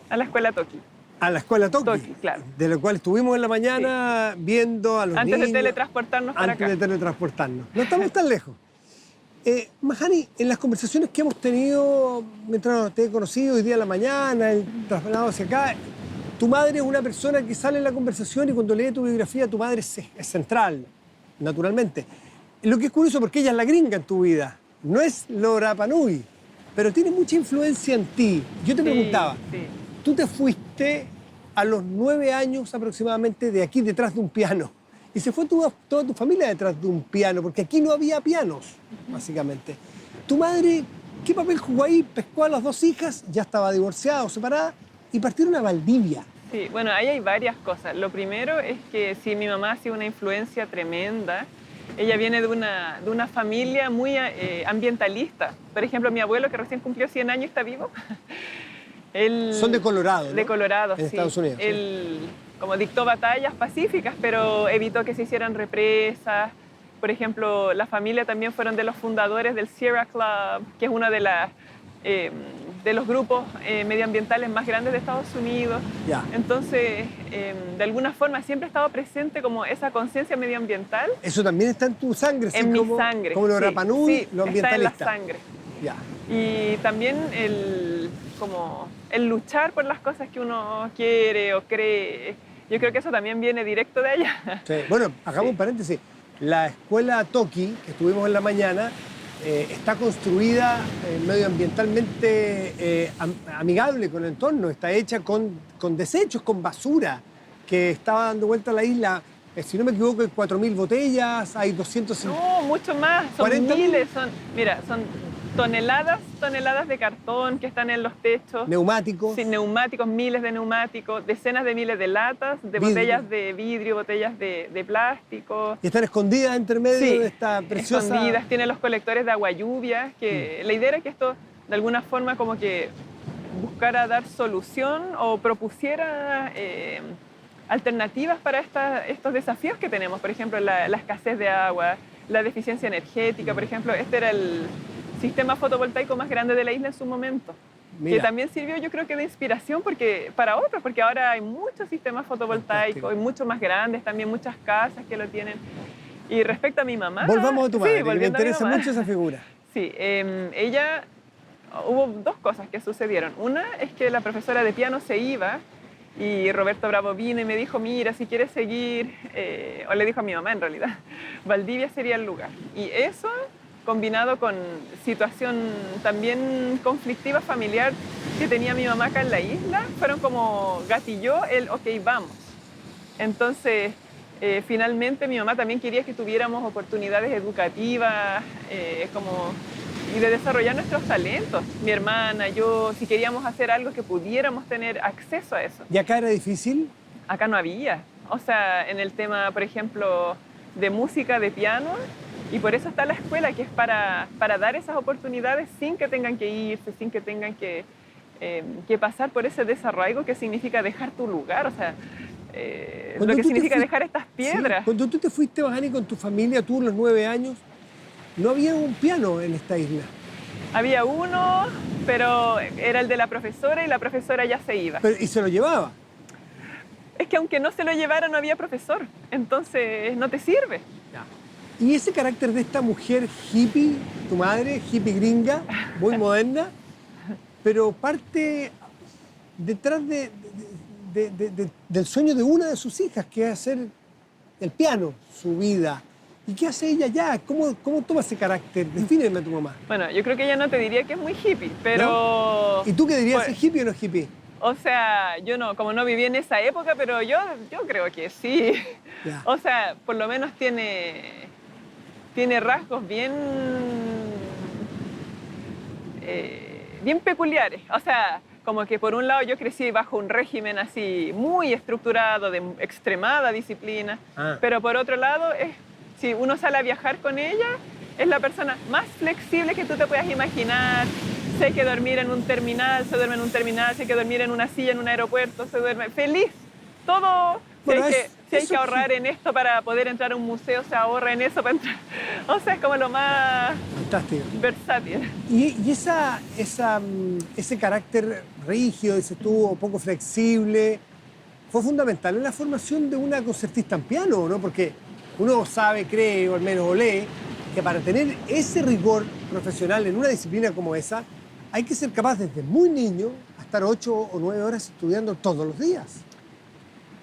A la escuela Toki. A la escuela Toki. Toki, claro. De lo cual estuvimos en la mañana viendo a los niños. Antes de teletransportarnos para acá. Antes de teletransportarnos. No estamos tan lejos. Mahani, en las conversaciones que hemos tenido mientras te he conocido hoy día en la mañana, el trasladado hacia acá, tu madre es una persona que sale en la conversación y cuando lee tu biografía, tu madre es central, naturalmente. Lo que es curioso porque ella es la gringa en tu vida, no es lo Rapa Nui, pero tiene mucha influencia en ti. Yo te preguntaba, tú te fuiste a los 9 años aproximadamente de aquí detrás de un piano. Y se fue toda tu familia detrás de un piano, porque aquí no había pianos, básicamente. ¿Tu madre qué papel jugó ahí? Pescó a las 2 hijas, ya estaba divorciada o separada, y partieron a Valdivia. Sí, bueno, ahí hay varias cosas. Lo primero es que sí, mi mamá ha sido una influencia tremenda. Ella viene de una familia muy ambientalista. Por ejemplo, mi abuelo, que recién cumplió 100 años, está vivo. Son de Colorado, ¿no? De Colorado, en Estados Unidos. Él como dictó batallas pacíficas, pero evitó que se hicieran represas. Por ejemplo, la familia también fueron de los fundadores del Sierra Club, que es uno de los grupos medioambientales más grandes de Estados Unidos. Ya. Entonces, de alguna forma siempre ha estado presente como esa conciencia medioambiental. Eso también está en tu sangre, en mi sangre. Como lo Rapa Nui, lo ambientalista. Está en la sangre. Ya. Y también el luchar por las cosas que uno quiere o cree. Yo creo que eso también viene directo de allá. Sí. Bueno, hagamos un paréntesis. La escuela Toki, que estuvimos en la mañana, está construida medioambientalmente amigable con el entorno. Está hecha con desechos, con basura, que estaba dando vuelta a la isla. Si no me equivoco, hay 4.000 botellas, hay 250... No, mucho más. Son miles. Son toneladas de cartón que están en los techos. Neumáticos. Sí, neumáticos, miles de neumáticos, decenas de miles de latas, de botellas de vidrio, botellas de plástico. Y están escondidas entre medio de esta preciosa... escondidas. Tienen los colectores de agua lluvia, que la idea era que esto, de alguna forma, como que buscara dar solución o propusiera alternativas para estos desafíos que tenemos. Por ejemplo, la escasez de agua, la deficiencia energética. Por ejemplo, este era el sistema fotovoltaico más grande de la isla en su momento. Mira. Que también sirvió, yo creo que de inspiración para otros, porque ahora hay muchos sistemas fotovoltaicos, hay muchos más grandes, también muchas casas que lo tienen. Y respecto a mi mamá... Volvamos a tu madre, que me interesa mucho esa figura. Sí, ella... Hubo 2 cosas que sucedieron. Una es que la profesora de piano se iba y Roberto Bravo vino y me dijo, mira, si quieres seguir, o le dijo a mi mamá en realidad, Valdivia sería el lugar. Y eso, combinado con situación también conflictiva familiar que tenía mi mamá acá en la isla, fueron como gatilló el, ok, vamos. Entonces, finalmente mi mamá también quería que tuviéramos oportunidades educativas, y de desarrollar nuestros talentos. Mi hermana, yo, si queríamos hacer algo que pudiéramos tener acceso a eso. ¿Y acá era difícil? Acá no había. O sea, en el tema, por ejemplo, de música, de piano, y por eso está la escuela, que es para dar esas oportunidades sin que tengan que irse, sin que tengan que pasar por ese desarraigo que significa dejar tu lugar, o sea, lo que significa dejar estas piedras. Sí, cuando tú te fuiste, Vagani, con tu familia, tú a los 9 años, no había un piano en esta isla. Había uno, pero era el de la profesora y la profesora ya se iba. ¿Y se lo llevaba? Es que aunque no se lo llevara, no había profesor, entonces no te sirve. Y ese carácter de esta mujer hippie, tu madre, hippie gringa, muy moderna, pero parte detrás del sueño de una de sus hijas, que es hacer el piano, su vida. ¿Y qué hace ella allá? ¿Cómo toma ese carácter? Defíneme a tu mamá. Bueno, yo creo que ella no te diría que es muy hippie, pero... ¿No? ¿Y tú qué dirías, pues, es hippie o no hippie? O sea, yo no, como no viví en esa época, pero yo creo que sí. Ya. O sea, por lo menos tiene rasgos bien peculiares. O sea, como que por un lado yo crecí bajo un régimen así muy estructurado, de extremada disciplina, pero por otro lado, si uno sale a viajar con ella, es la persona más flexible que tú te puedas imaginar. Si hay que dormir en un terminal, se duerme en un terminal. Si hay que dormir en una silla en un aeropuerto, se duerme feliz. Todo, bueno, si hay que ahorrar en esto para poder entrar a un museo, se ahorra en eso para entrar. O sea, es como lo más fantástico, versátil. Y ese carácter rígido, dices tú, poco flexible, fue fundamental en la formación de una concertista en piano, ¿no? Porque uno sabe, cree, o al menos lee, que para tener ese rigor profesional en una disciplina como esa, hay que ser capaz desde muy niño a estar 8 o 9 horas estudiando todos los días.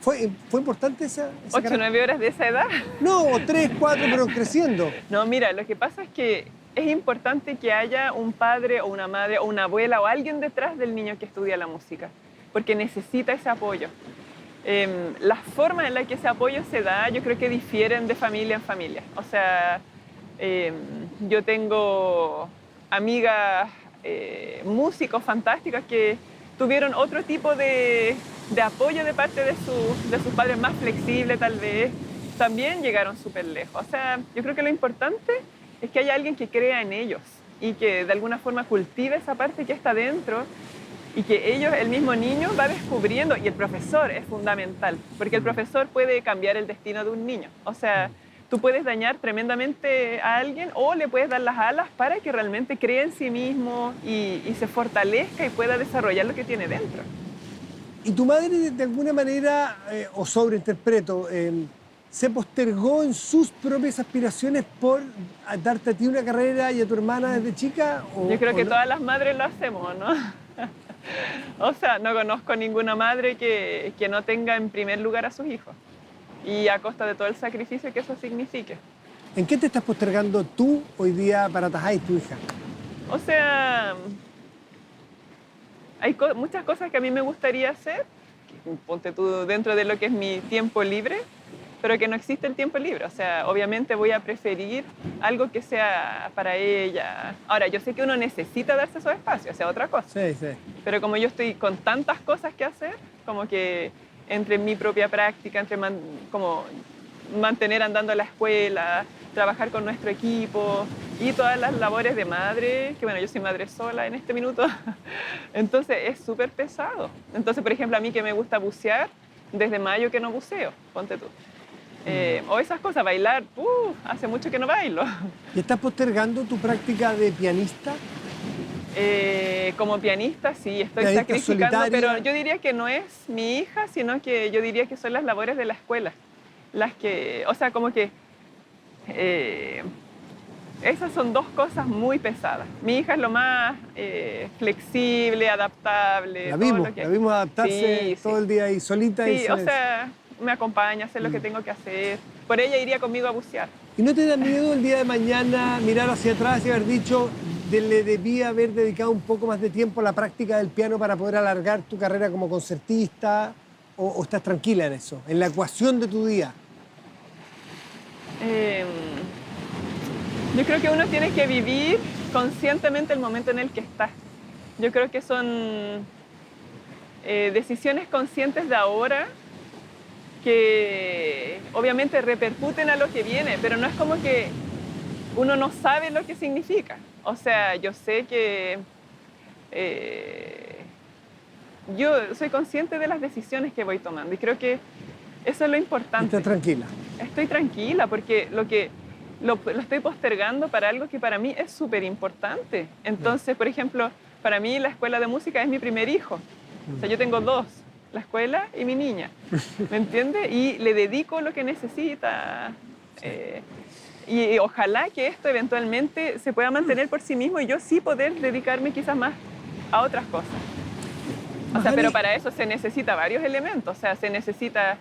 ¿Fue importante esa 8 o 9 horas de esa edad? No, 3, 4, pero creciendo. No, mira, lo que pasa es que es importante que haya un padre o una madre o una abuela o alguien detrás del niño que estudia la música, porque necesita ese apoyo. Las formas en las que ese apoyo se da, yo creo que difieren de familia en familia. O sea, yo tengo amigas músicos fantásticas que tuvieron otro tipo de apoyo de parte de sus padres, más flexible tal vez, también llegaron súper lejos. O sea, yo creo que lo importante es que haya alguien que crea en ellos y que de alguna forma cultive esa parte que está dentro y que ellos, el mismo niño, va descubriendo, y el profesor es fundamental, porque el profesor puede cambiar el destino de un niño. O sea, tú puedes dañar tremendamente a alguien o le puedes dar las alas para que realmente crea en sí mismo y se fortalezca y pueda desarrollar lo que tiene dentro. ¿Y tu madre, de alguna manera, o sobreinterpreto, se postergó en sus propias aspiraciones por darte a ti una carrera y a tu hermana desde chica? Yo creo que no? todas las madres lo hacemos, ¿no? O sea, no conozco ninguna madre que no tenga en primer lugar a sus hijos y a costa de todo el sacrificio que eso signifique. ¿En qué te estás postergando tú hoy día para Tajay, tu hija? O sea, hay muchas cosas que a mí me gustaría hacer, ponte tú dentro de lo que es mi tiempo libre, pero que no existe el tiempo libre. O sea, obviamente voy a preferir algo que sea para ella. Ahora, yo sé que uno necesita darse esos espacios, o sea, otra cosa. Sí, sí. Pero como yo estoy con tantas cosas que hacer, como que entre mi propia práctica, como mantener andando a la escuela, trabajar con nuestro equipo y todas las labores de madre, que bueno, yo soy madre sola en este minuto, entonces es súper pesado. Entonces, por ejemplo, a mí que me gusta bucear, desde mayo que no buceo, ponte tú. O esas cosas, bailar, hace mucho que no bailo. ¿Y estás postergando tu práctica de pianista? Como pianista, sí, estoy ¿Pianista sacrificando, solitaria? pero yo diría que no es mi hija, sino que yo diría que son las labores de la escuela. Las que, o sea, como que esas son dos cosas muy pesadas. Mi hija es lo más flexible, adaptable. La todo vimos adaptarse todo el día ahí solita. Sí, o sea, me acompaña a hacer lo que tengo que hacer. Por ella iría conmigo a bucear. ¿Y no te da miedo el día de mañana mirar hacia atrás y haber dicho, le debía haber dedicado un poco más de tiempo a la práctica del piano para poder alargar tu carrera como concertista? ¿O estás tranquila en eso, en la ecuación de tu día? Yo creo que uno tiene que vivir conscientemente el momento en el que está. Yo creo que son decisiones conscientes de ahora que obviamente repercuten a lo que viene, pero no es como que uno no sabe lo que significa. O sea, yo sé que yo soy consciente de las decisiones que voy tomando y creo que eso es lo importante. ¿Estás tranquila? Estoy tranquila porque lo estoy postergando para algo que para mí es súper importante. Entonces, por ejemplo, para mí la escuela de música es mi primer hijo. O sea, yo tengo dos, la escuela y mi niña, ¿me entiendes? Y le dedico lo que necesita. Y ojalá que esto eventualmente se pueda mantener por sí mismo y yo sí poder dedicarme quizás más a otras cosas. O sea, pero para eso se necesita varios elementos. O sea, se necesita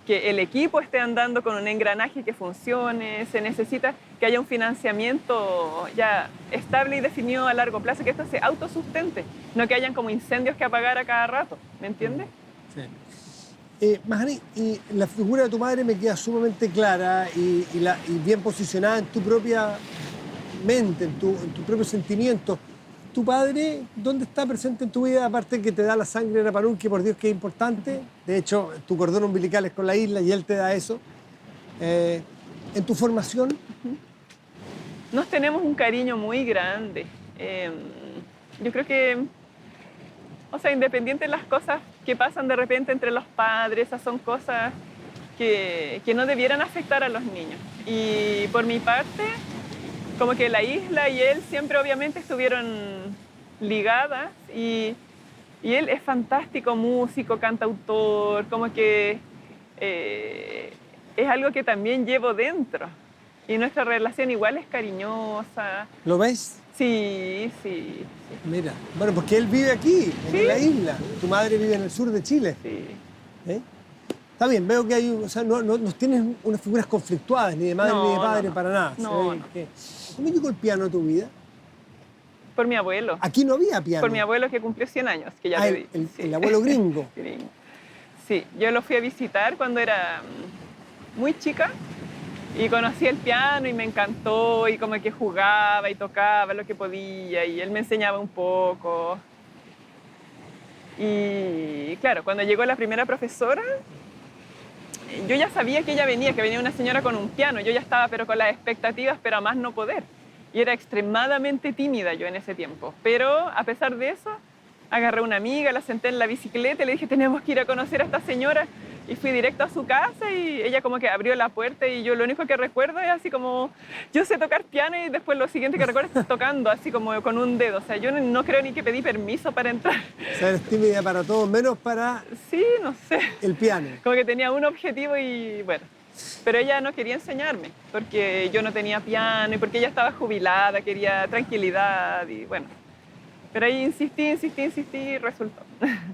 que el equipo esté andando con un engranaje que funcione, se necesita que haya un financiamiento ya estable y definido a largo plazo, que esto se autosustente, no que hayan como incendios que apagar a cada rato, ¿me entiendes? Sí. Mahani, y la figura de tu madre me queda sumamente clara y bien posicionada en tu propia mente, en tu propio sentimiento. ¿Tu padre dónde está presente en tu vida? Aparte que te da la sangre de Rapanui, que por Dios que es importante. De hecho, tu cordón umbilical es con la isla y él te da eso. ¿En tu formación? Nos tenemos un cariño muy grande. Yo creo que, o sea, independiente de las cosas que pasan de repente entre los padres, esas son cosas que no debieran afectar a los niños. Y por mi parte, como que la isla y él siempre obviamente estuvieron ligadas y él es fantástico músico, cantautor, como que es algo que también llevo dentro. Y nuestra relación igual es cariñosa. ¿Lo ves? Sí, sí, sí. Mira, bueno, porque él vive aquí, ¿Sí? en la isla. Tu madre vive en el sur de Chile. Sí. Está bien, veo que hay, o sea, no tienes unas figuras conflictuadas, ni de madre ni de padre, para nada. No. ¿Cómo llegó el piano a tu vida? Por mi abuelo. Aquí no había piano. Por mi abuelo que cumplió 100 años, que ya te di. El abuelo gringo. Gringo. Sí, yo lo fui a visitar cuando era muy chica y conocí el piano y me encantó y como que jugaba y tocaba lo que podía y él me enseñaba un poco. Y claro, cuando llegó la primera profesora, yo ya sabía que ella venía, que venía una señora con un piano. Yo ya estaba pero con las expectativas, pero a más no poder. Y era extremadamente tímida yo en ese tiempo. Pero a pesar de eso, agarré a una amiga, la senté en la bicicleta y le dije, tenemos que ir a conocer a esta señora. Y fui directo a su casa y ella como que abrió la puerta y yo lo único que recuerdo es así como, yo sé tocar piano y después lo siguiente que recuerdo es tocando así como con un dedo. O sea, yo no creo ni que pedí permiso para entrar. O sea, eres tímida para todo, menos para Sí, no sé. el piano. Como que tenía un objetivo y bueno. Pero ella no quería enseñarme porque yo no tenía piano y porque ella estaba jubilada, quería tranquilidad y bueno. Pero ahí insistí y resultó.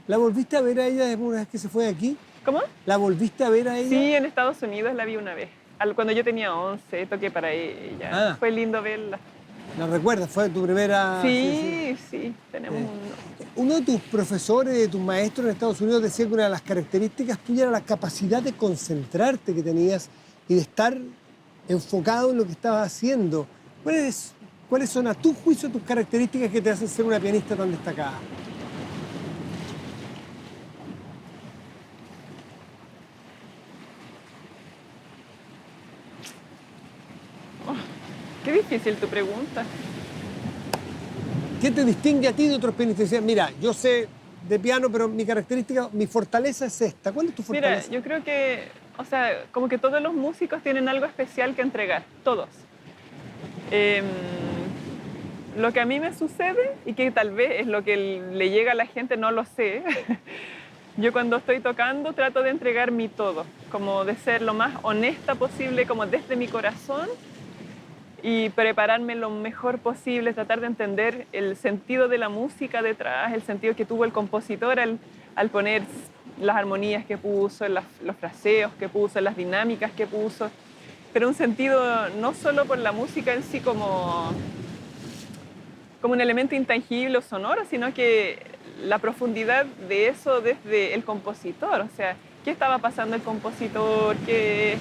¿La volviste a ver a ella una vez que se fue de aquí? ¿Cómo? ¿La volviste a ver a ella? Sí, en Estados Unidos la vi una vez. Cuando yo tenía 11, toqué para ella. Ah. Fue lindo verla. ¿La recuerdas? ¿Fue tu primera...? Sí, tenemos Uno de tus profesores, de tus maestros en Estados Unidos decía que una de las características tuyas era la capacidad de concentrarte que tenías y de estar enfocado en lo que estabas haciendo. ¿Cuáles son, a tu juicio, tus características que te hacen ser una pianista tan destacada? Qué difícil tu pregunta. ¿Qué te distingue a ti de otros pianistas? Decían, mira, yo sé de piano, pero mi característica, mi fortaleza es esta. ¿Cuál es tu fortaleza? Mira, yo creo que, o sea, como que todos los músicos tienen algo especial que entregar, todos. Lo que a mí me sucede, y que tal vez es lo que le llega a la gente, no lo sé, yo cuando estoy tocando trato de entregar mi todo, como de ser lo más honesta posible, como desde mi corazón, y prepararme lo mejor posible, tratar de entender el sentido de la música detrás, el sentido que tuvo el compositor al poner las armonías que puso, los fraseos que puso, las dinámicas que puso, pero un sentido no solo por la música en sí como un elemento intangible o sonoro, sino que la profundidad de eso desde el compositor, o sea, ¿qué estaba pasando el compositor? ¿Qué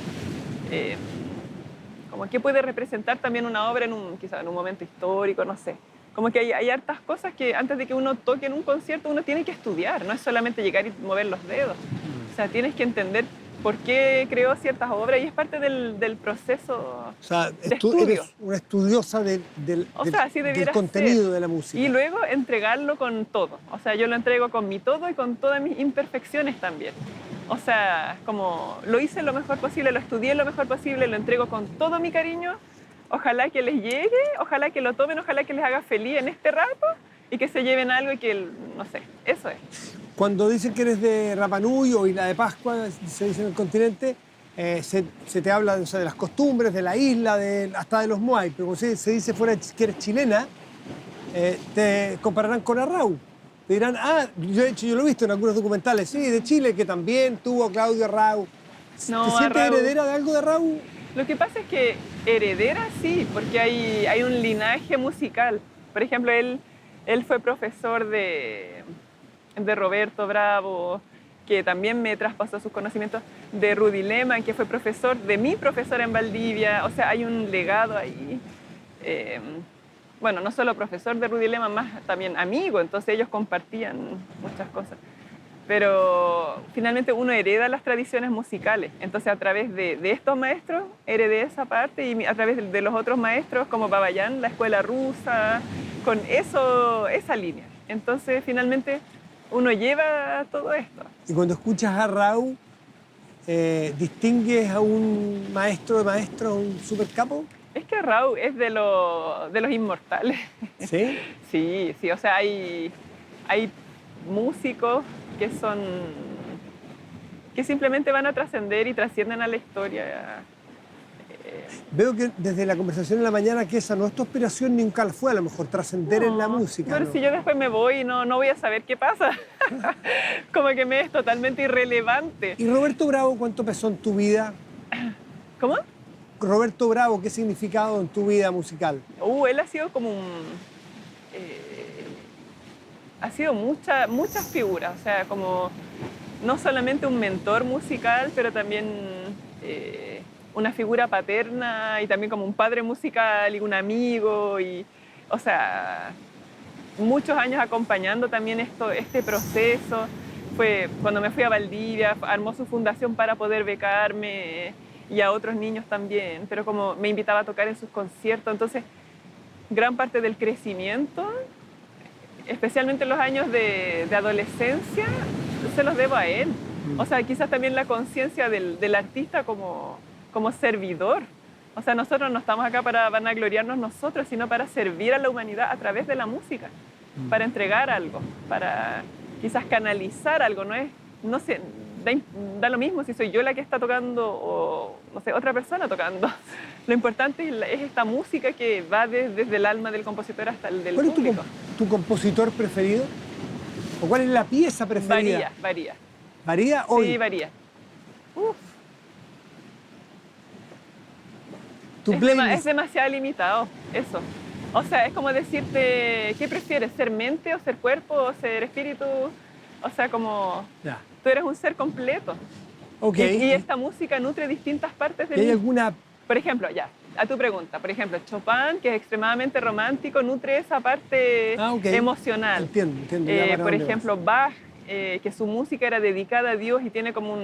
puede representar también una obra quizá en un momento histórico? No sé. Como que hay hartas cosas que antes de que uno toque en un concierto uno tiene que estudiar, no es solamente llegar y mover los dedos. O sea, tienes que entender por qué creó ciertas obras y es parte del proceso O sea, de estudio. eres una estudiosa O sea, así del debiera contenido ser. de la música. Y luego entregarlo con todo. O sea, yo lo entrego con mi todo y con todas mis imperfecciones también. O sea, como lo hice lo mejor posible, lo estudié lo mejor posible, lo entrego con todo mi cariño. Ojalá que les llegue, ojalá que lo tomen, ojalá que les haga feliz en este rato y que se lleven algo y que, no sé, eso es. Cuando dicen que eres de Rapa Nui o Isla de Pascua, se dice en el continente, se te habla, o sea, de las costumbres, de la isla, hasta de los Moai, pero cuando se dice fuera que eres chilena, te compararán con Arrau. Te dirán, de hecho yo lo he visto en algunos documentales, sí, de Chile, que también tuvo a Claudio Arrau. No, ¿Te sientes Arrau. heredera de algo de Arrau? Lo que pasa es que heredera sí, porque hay un linaje musical. Por ejemplo, él fue profesor de Roberto Bravo, que también me traspasó sus conocimientos, de Rudy Lema, que fue profesor de mi profesora en Valdivia. O sea, hay un legado ahí. Bueno, no solo profesor de Rudy Lema, más también amigo, entonces ellos compartían muchas cosas. Pero finalmente uno hereda las tradiciones musicales, entonces a través de estos maestros heredé esa parte y a través de los otros maestros como Babayán, la escuela rusa, con eso, esa línea. Entonces finalmente uno lleva todo esto. Y cuando escuchas a Arrau, ¿distingues a un maestro de maestros, un super capo? Es que Raúl es de los inmortales. ¿Sí? Sí, sí, o sea, hay músicos que simplemente van a trascender y trascienden a la historia. Veo que desde la conversación en la mañana que esa no es tu aspiración ni nunca fue, a lo mejor trascender en la música. Pero ¿no? si yo después me voy y no voy a saber qué pasa. Como que me es totalmente irrelevante. ¿Y Roberto Bravo cuánto pesó en tu vida? ¿Cómo? Roberto Bravo, ¿qué significado en tu vida musical? Él ha sido como ha sido muchas figuras, o sea, como no solamente un mentor musical, pero también una figura paterna y también como un padre musical y un amigo y, o sea, muchos años acompañando también este proceso. Fue cuando me fui a Valdivia, armó su fundación para poder becarme y a otros niños también, pero como me invitaba a tocar en sus conciertos, entonces gran parte del crecimiento, especialmente en los años de adolescencia, se los debo a él. O sea, quizás también la conciencia del artista como servidor. O sea, nosotros no estamos acá para vanagloriarnos nosotros, sino para servir a la humanidad a través de la música, para entregar algo, para quizás canalizar algo, no sé, da lo mismo si soy yo la que está tocando o, no sé, otra persona tocando. Lo importante es esta música que va desde el alma del compositor hasta el del público. ¿Cuál es tu compositor preferido? ¿O cuál es la pieza preferida? Varía. ¿Varía hoy? Sí, varía. Uf. Es demasiado limitado, eso. O sea, es como decirte, ¿qué prefieres? ¿Ser mente o ser cuerpo o ser espíritu? O sea, como Ya. tú eres un ser completo. Okay. Y esta música nutre distintas partes de mí. ¿Hay alguna...? Por ejemplo, a tu pregunta, por ejemplo, Chopin, que es extremadamente romántico, nutre esa parte emocional. Entiendo. Por ejemplo, Bach, que su música era dedicada a Dios y tiene como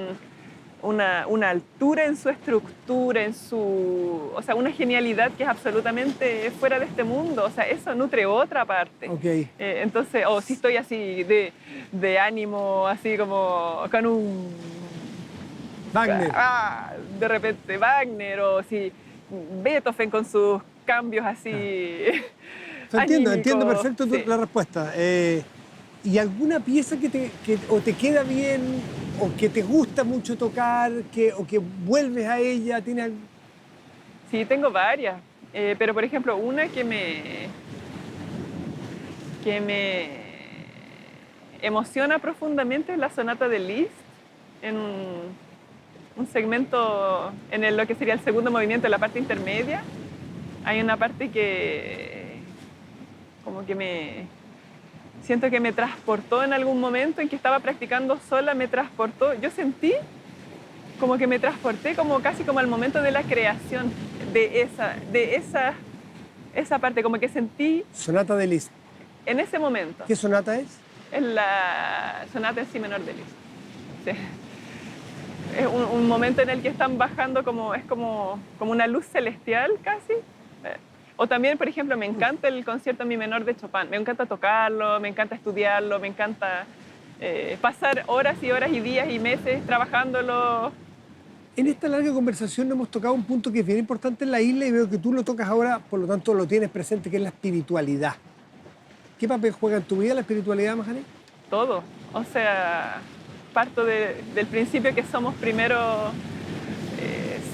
una altura en su estructura, o sea, una genialidad que es absolutamente fuera de este mundo. O sea, eso nutre otra parte. Okay. Entonces, si estoy así de ánimo, así como con un... Wagner. De repente Wagner, o si Beethoven con sus cambios así... Entiendo perfecto sí. la respuesta. ¿Y alguna pieza que te queda bien o que te gusta mucho tocar o que vuelves a ella? Sí, tengo varias, pero por ejemplo una que me emociona profundamente es la sonata de Liszt, en un segmento en lo que sería el segundo movimiento, la parte intermedia. Hay una parte que como que siento que me transportó en algún momento en que estaba practicando sola, me transportó. Yo sentí como que me transporté casi como al momento de la creación de esa parte, como que sentí... Sonata de Liszt. En ese momento. ¿Qué sonata es? Es la sonata en si menor de Liszt. Sí. es un momento en el que están bajando es como una luz celestial casi. O también, por ejemplo, me encanta el concierto en mi menor de Chopin. Me encanta tocarlo, me encanta estudiarlo, me encanta pasar horas y horas y días y meses trabajándolo. En esta larga conversación hemos tocado un punto que es bien importante en la isla y veo que tú lo tocas ahora, por lo tanto lo tienes presente, que es la espiritualidad. ¿Qué papel juega en tu vida la espiritualidad, Mahani? Todo. O sea, parto del principio que somos primero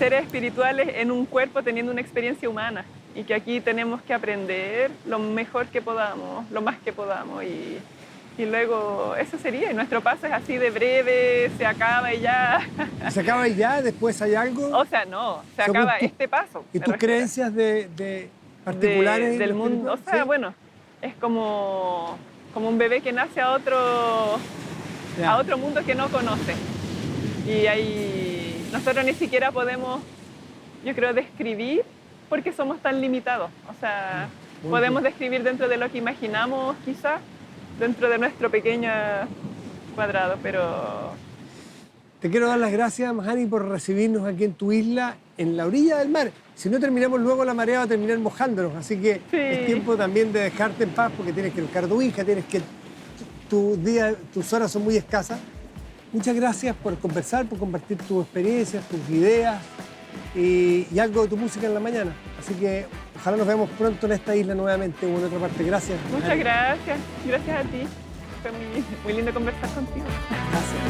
seres espirituales en un cuerpo teniendo una experiencia humana y que aquí tenemos que aprender lo mejor que podamos, lo más que podamos y luego eso sería. Y nuestro paso es así de breve, se acaba y ya. ¿Se acaba y ya? ¿Después hay algo? O sea, no, se acaba este paso. ¿Y tus creencias de particulares? Del mundo, o sea, ¿sí? Bueno, es como un bebé que nace a otro mundo que no conoce. Y ahí nosotros ni siquiera podemos, yo creo, describir porque somos tan limitados. O sea, podemos describir dentro de lo que imaginamos, quizás, dentro de nuestro pequeño cuadrado, pero... Te quiero dar las gracias, Mahani, por recibirnos aquí en tu isla, en la orilla del mar. Si no terminamos luego, la marea va a terminar mojándonos, así que sí, es tiempo también de dejarte en paz porque tienes que buscar a tu hija, tus horas son muy escasas. Muchas gracias por conversar, por compartir tus experiencias, tus ideas y algo de tu música en la mañana. Así que ojalá nos veamos pronto en esta isla nuevamente o en otra parte. Gracias. Muchas gracias. Gracias a ti. Fue muy lindo conversar contigo. Gracias.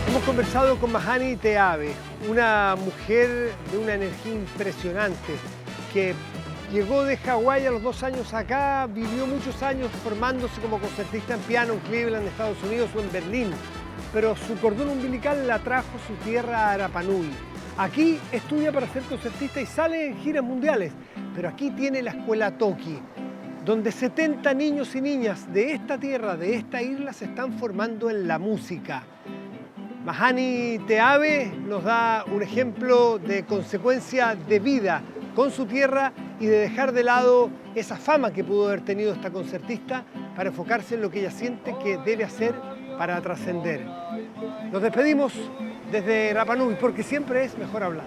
Hemos conversado con Mahani Teave, una mujer de una energía impresionante que llegó de Hawái a los 2 años acá, vivió muchos años formándose como concertista en piano en Cleveland, Estados Unidos o en Berlín, pero su cordón umbilical la trajo a su tierra, a Rapa Nui. Aquí estudia para ser concertista y sale en giras mundiales, pero aquí tiene la escuela Toki, donde 70 niños y niñas de esta tierra, de esta isla, se están formando en la música. Mahani Teave nos da un ejemplo de consecuencia de vida con su tierra y de dejar de lado esa fama que pudo haber tenido esta concertista para enfocarse en lo que ella siente que debe hacer para trascender. Nos despedimos desde Rapa Nui porque siempre es mejor hablar.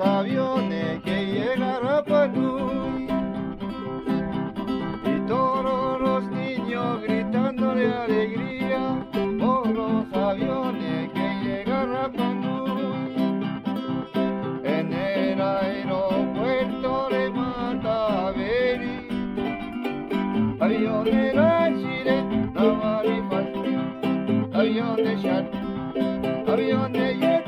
Aviones que llegan a Rapa Nui y todos los niños gritándole alegría por los aviones que llegan a Rapa Nui. En el aeropuerto de Mataveri, avión de la Chile, Navarifal, avión de Char, avión de Jet,